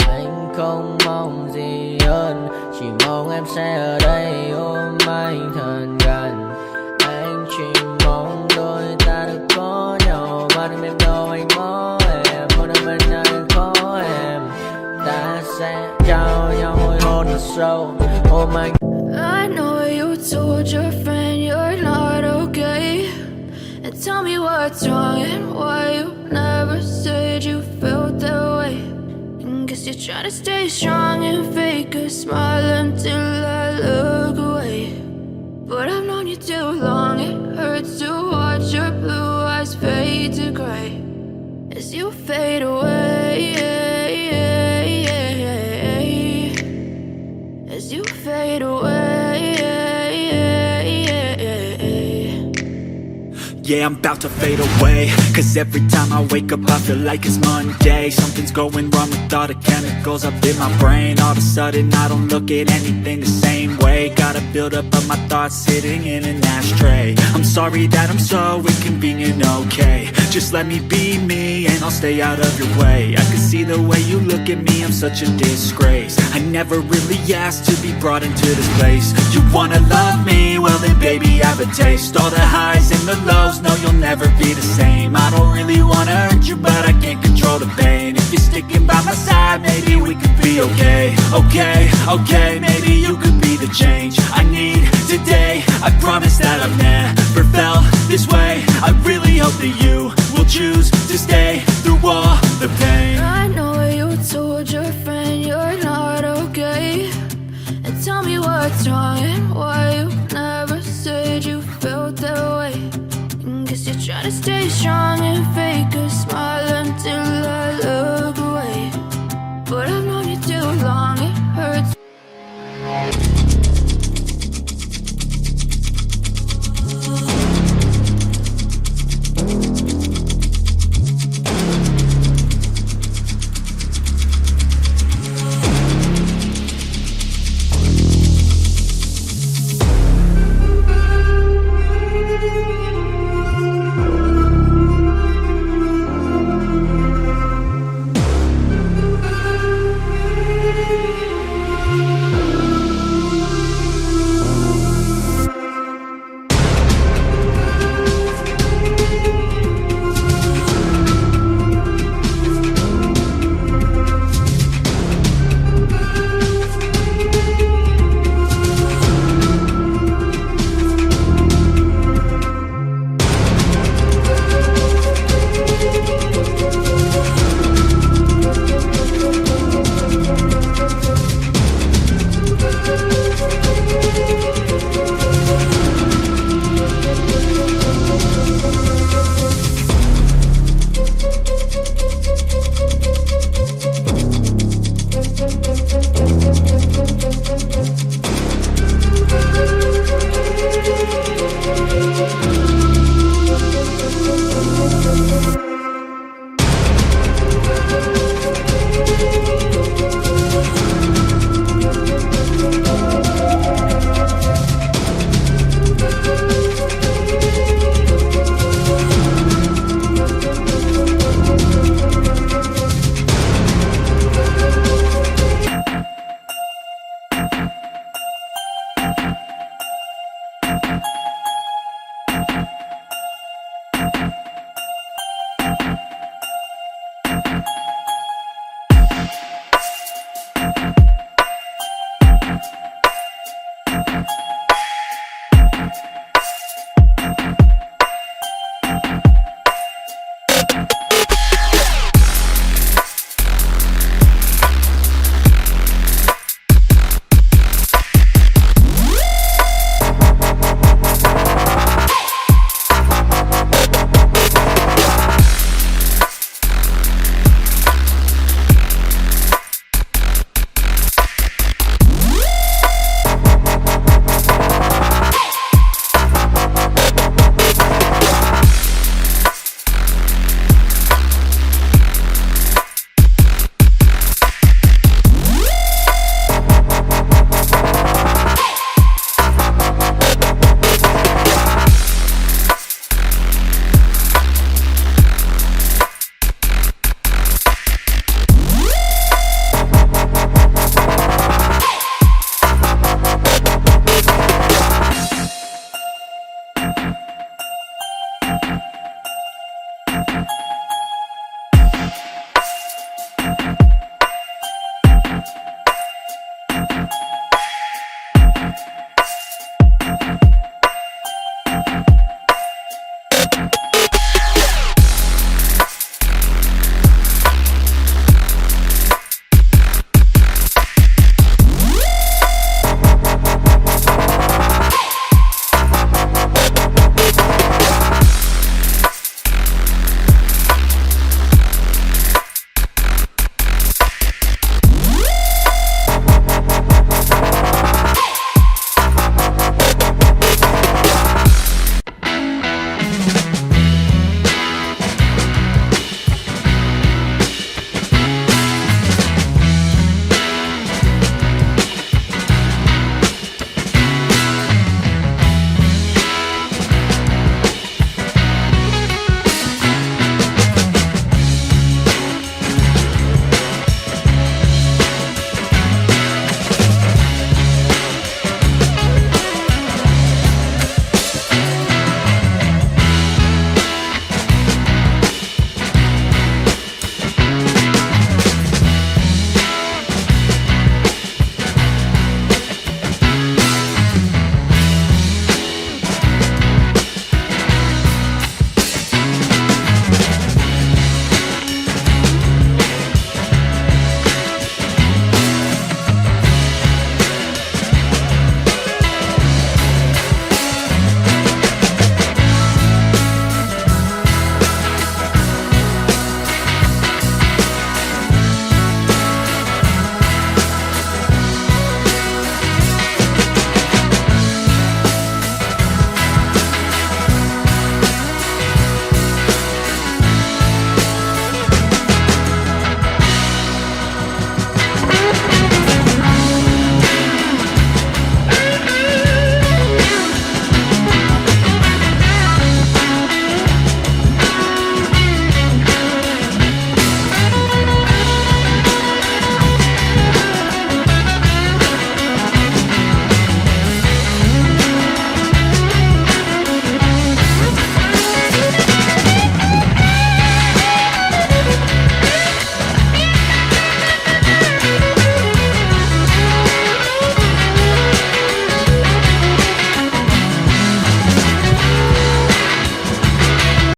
anh không mong gì hơn, chỉ mong em sẽ ở đây ôm anh thật gần, anh chỉ mong đôi ta được có nhau mà đừng em đâu anh có em, muốn em bên anh có em, ta sẽ trao nhau môi hôn thật sâu ôm anh. I know you told your friend you're not okay, and tell me what's wrong and why you never said you felt that way. And guess you're trying to stay strong and fake a smile until I look away. But I've known you too long, it hurts to watch your blue eyes fade to gray as you fade away, as you fade away. Yeah, I'm about to fade away, cause every time I wake up I feel like it's Monday. Something's going wrong with all the chemicals up in my brain. All of a sudden I don't look at anything the same way. Gotta build up of my thoughts sitting in an ashtray. I'm sorry that I'm so inconvenient, okay. Just let me be me and I'll stay out of your way. I can see the way you look at me, I'm such a disgrace. I never really asked to be brought into this place. You wanna love me? Well then baby I have a taste. All the highs and the lows, no you'll never be the same. I don't really wanna hurt you but I can't control the pain. If you're sticking by my side maybe we could be okay. Okay, maybe you could be the change I need today. I promise that I've never felt this way. I really hope that you will choose to stay through all the pain. I know you told your friend you're not okay, and tell me what's wrong and why you never said you felt that way. And guess you're trying to stay strong and fake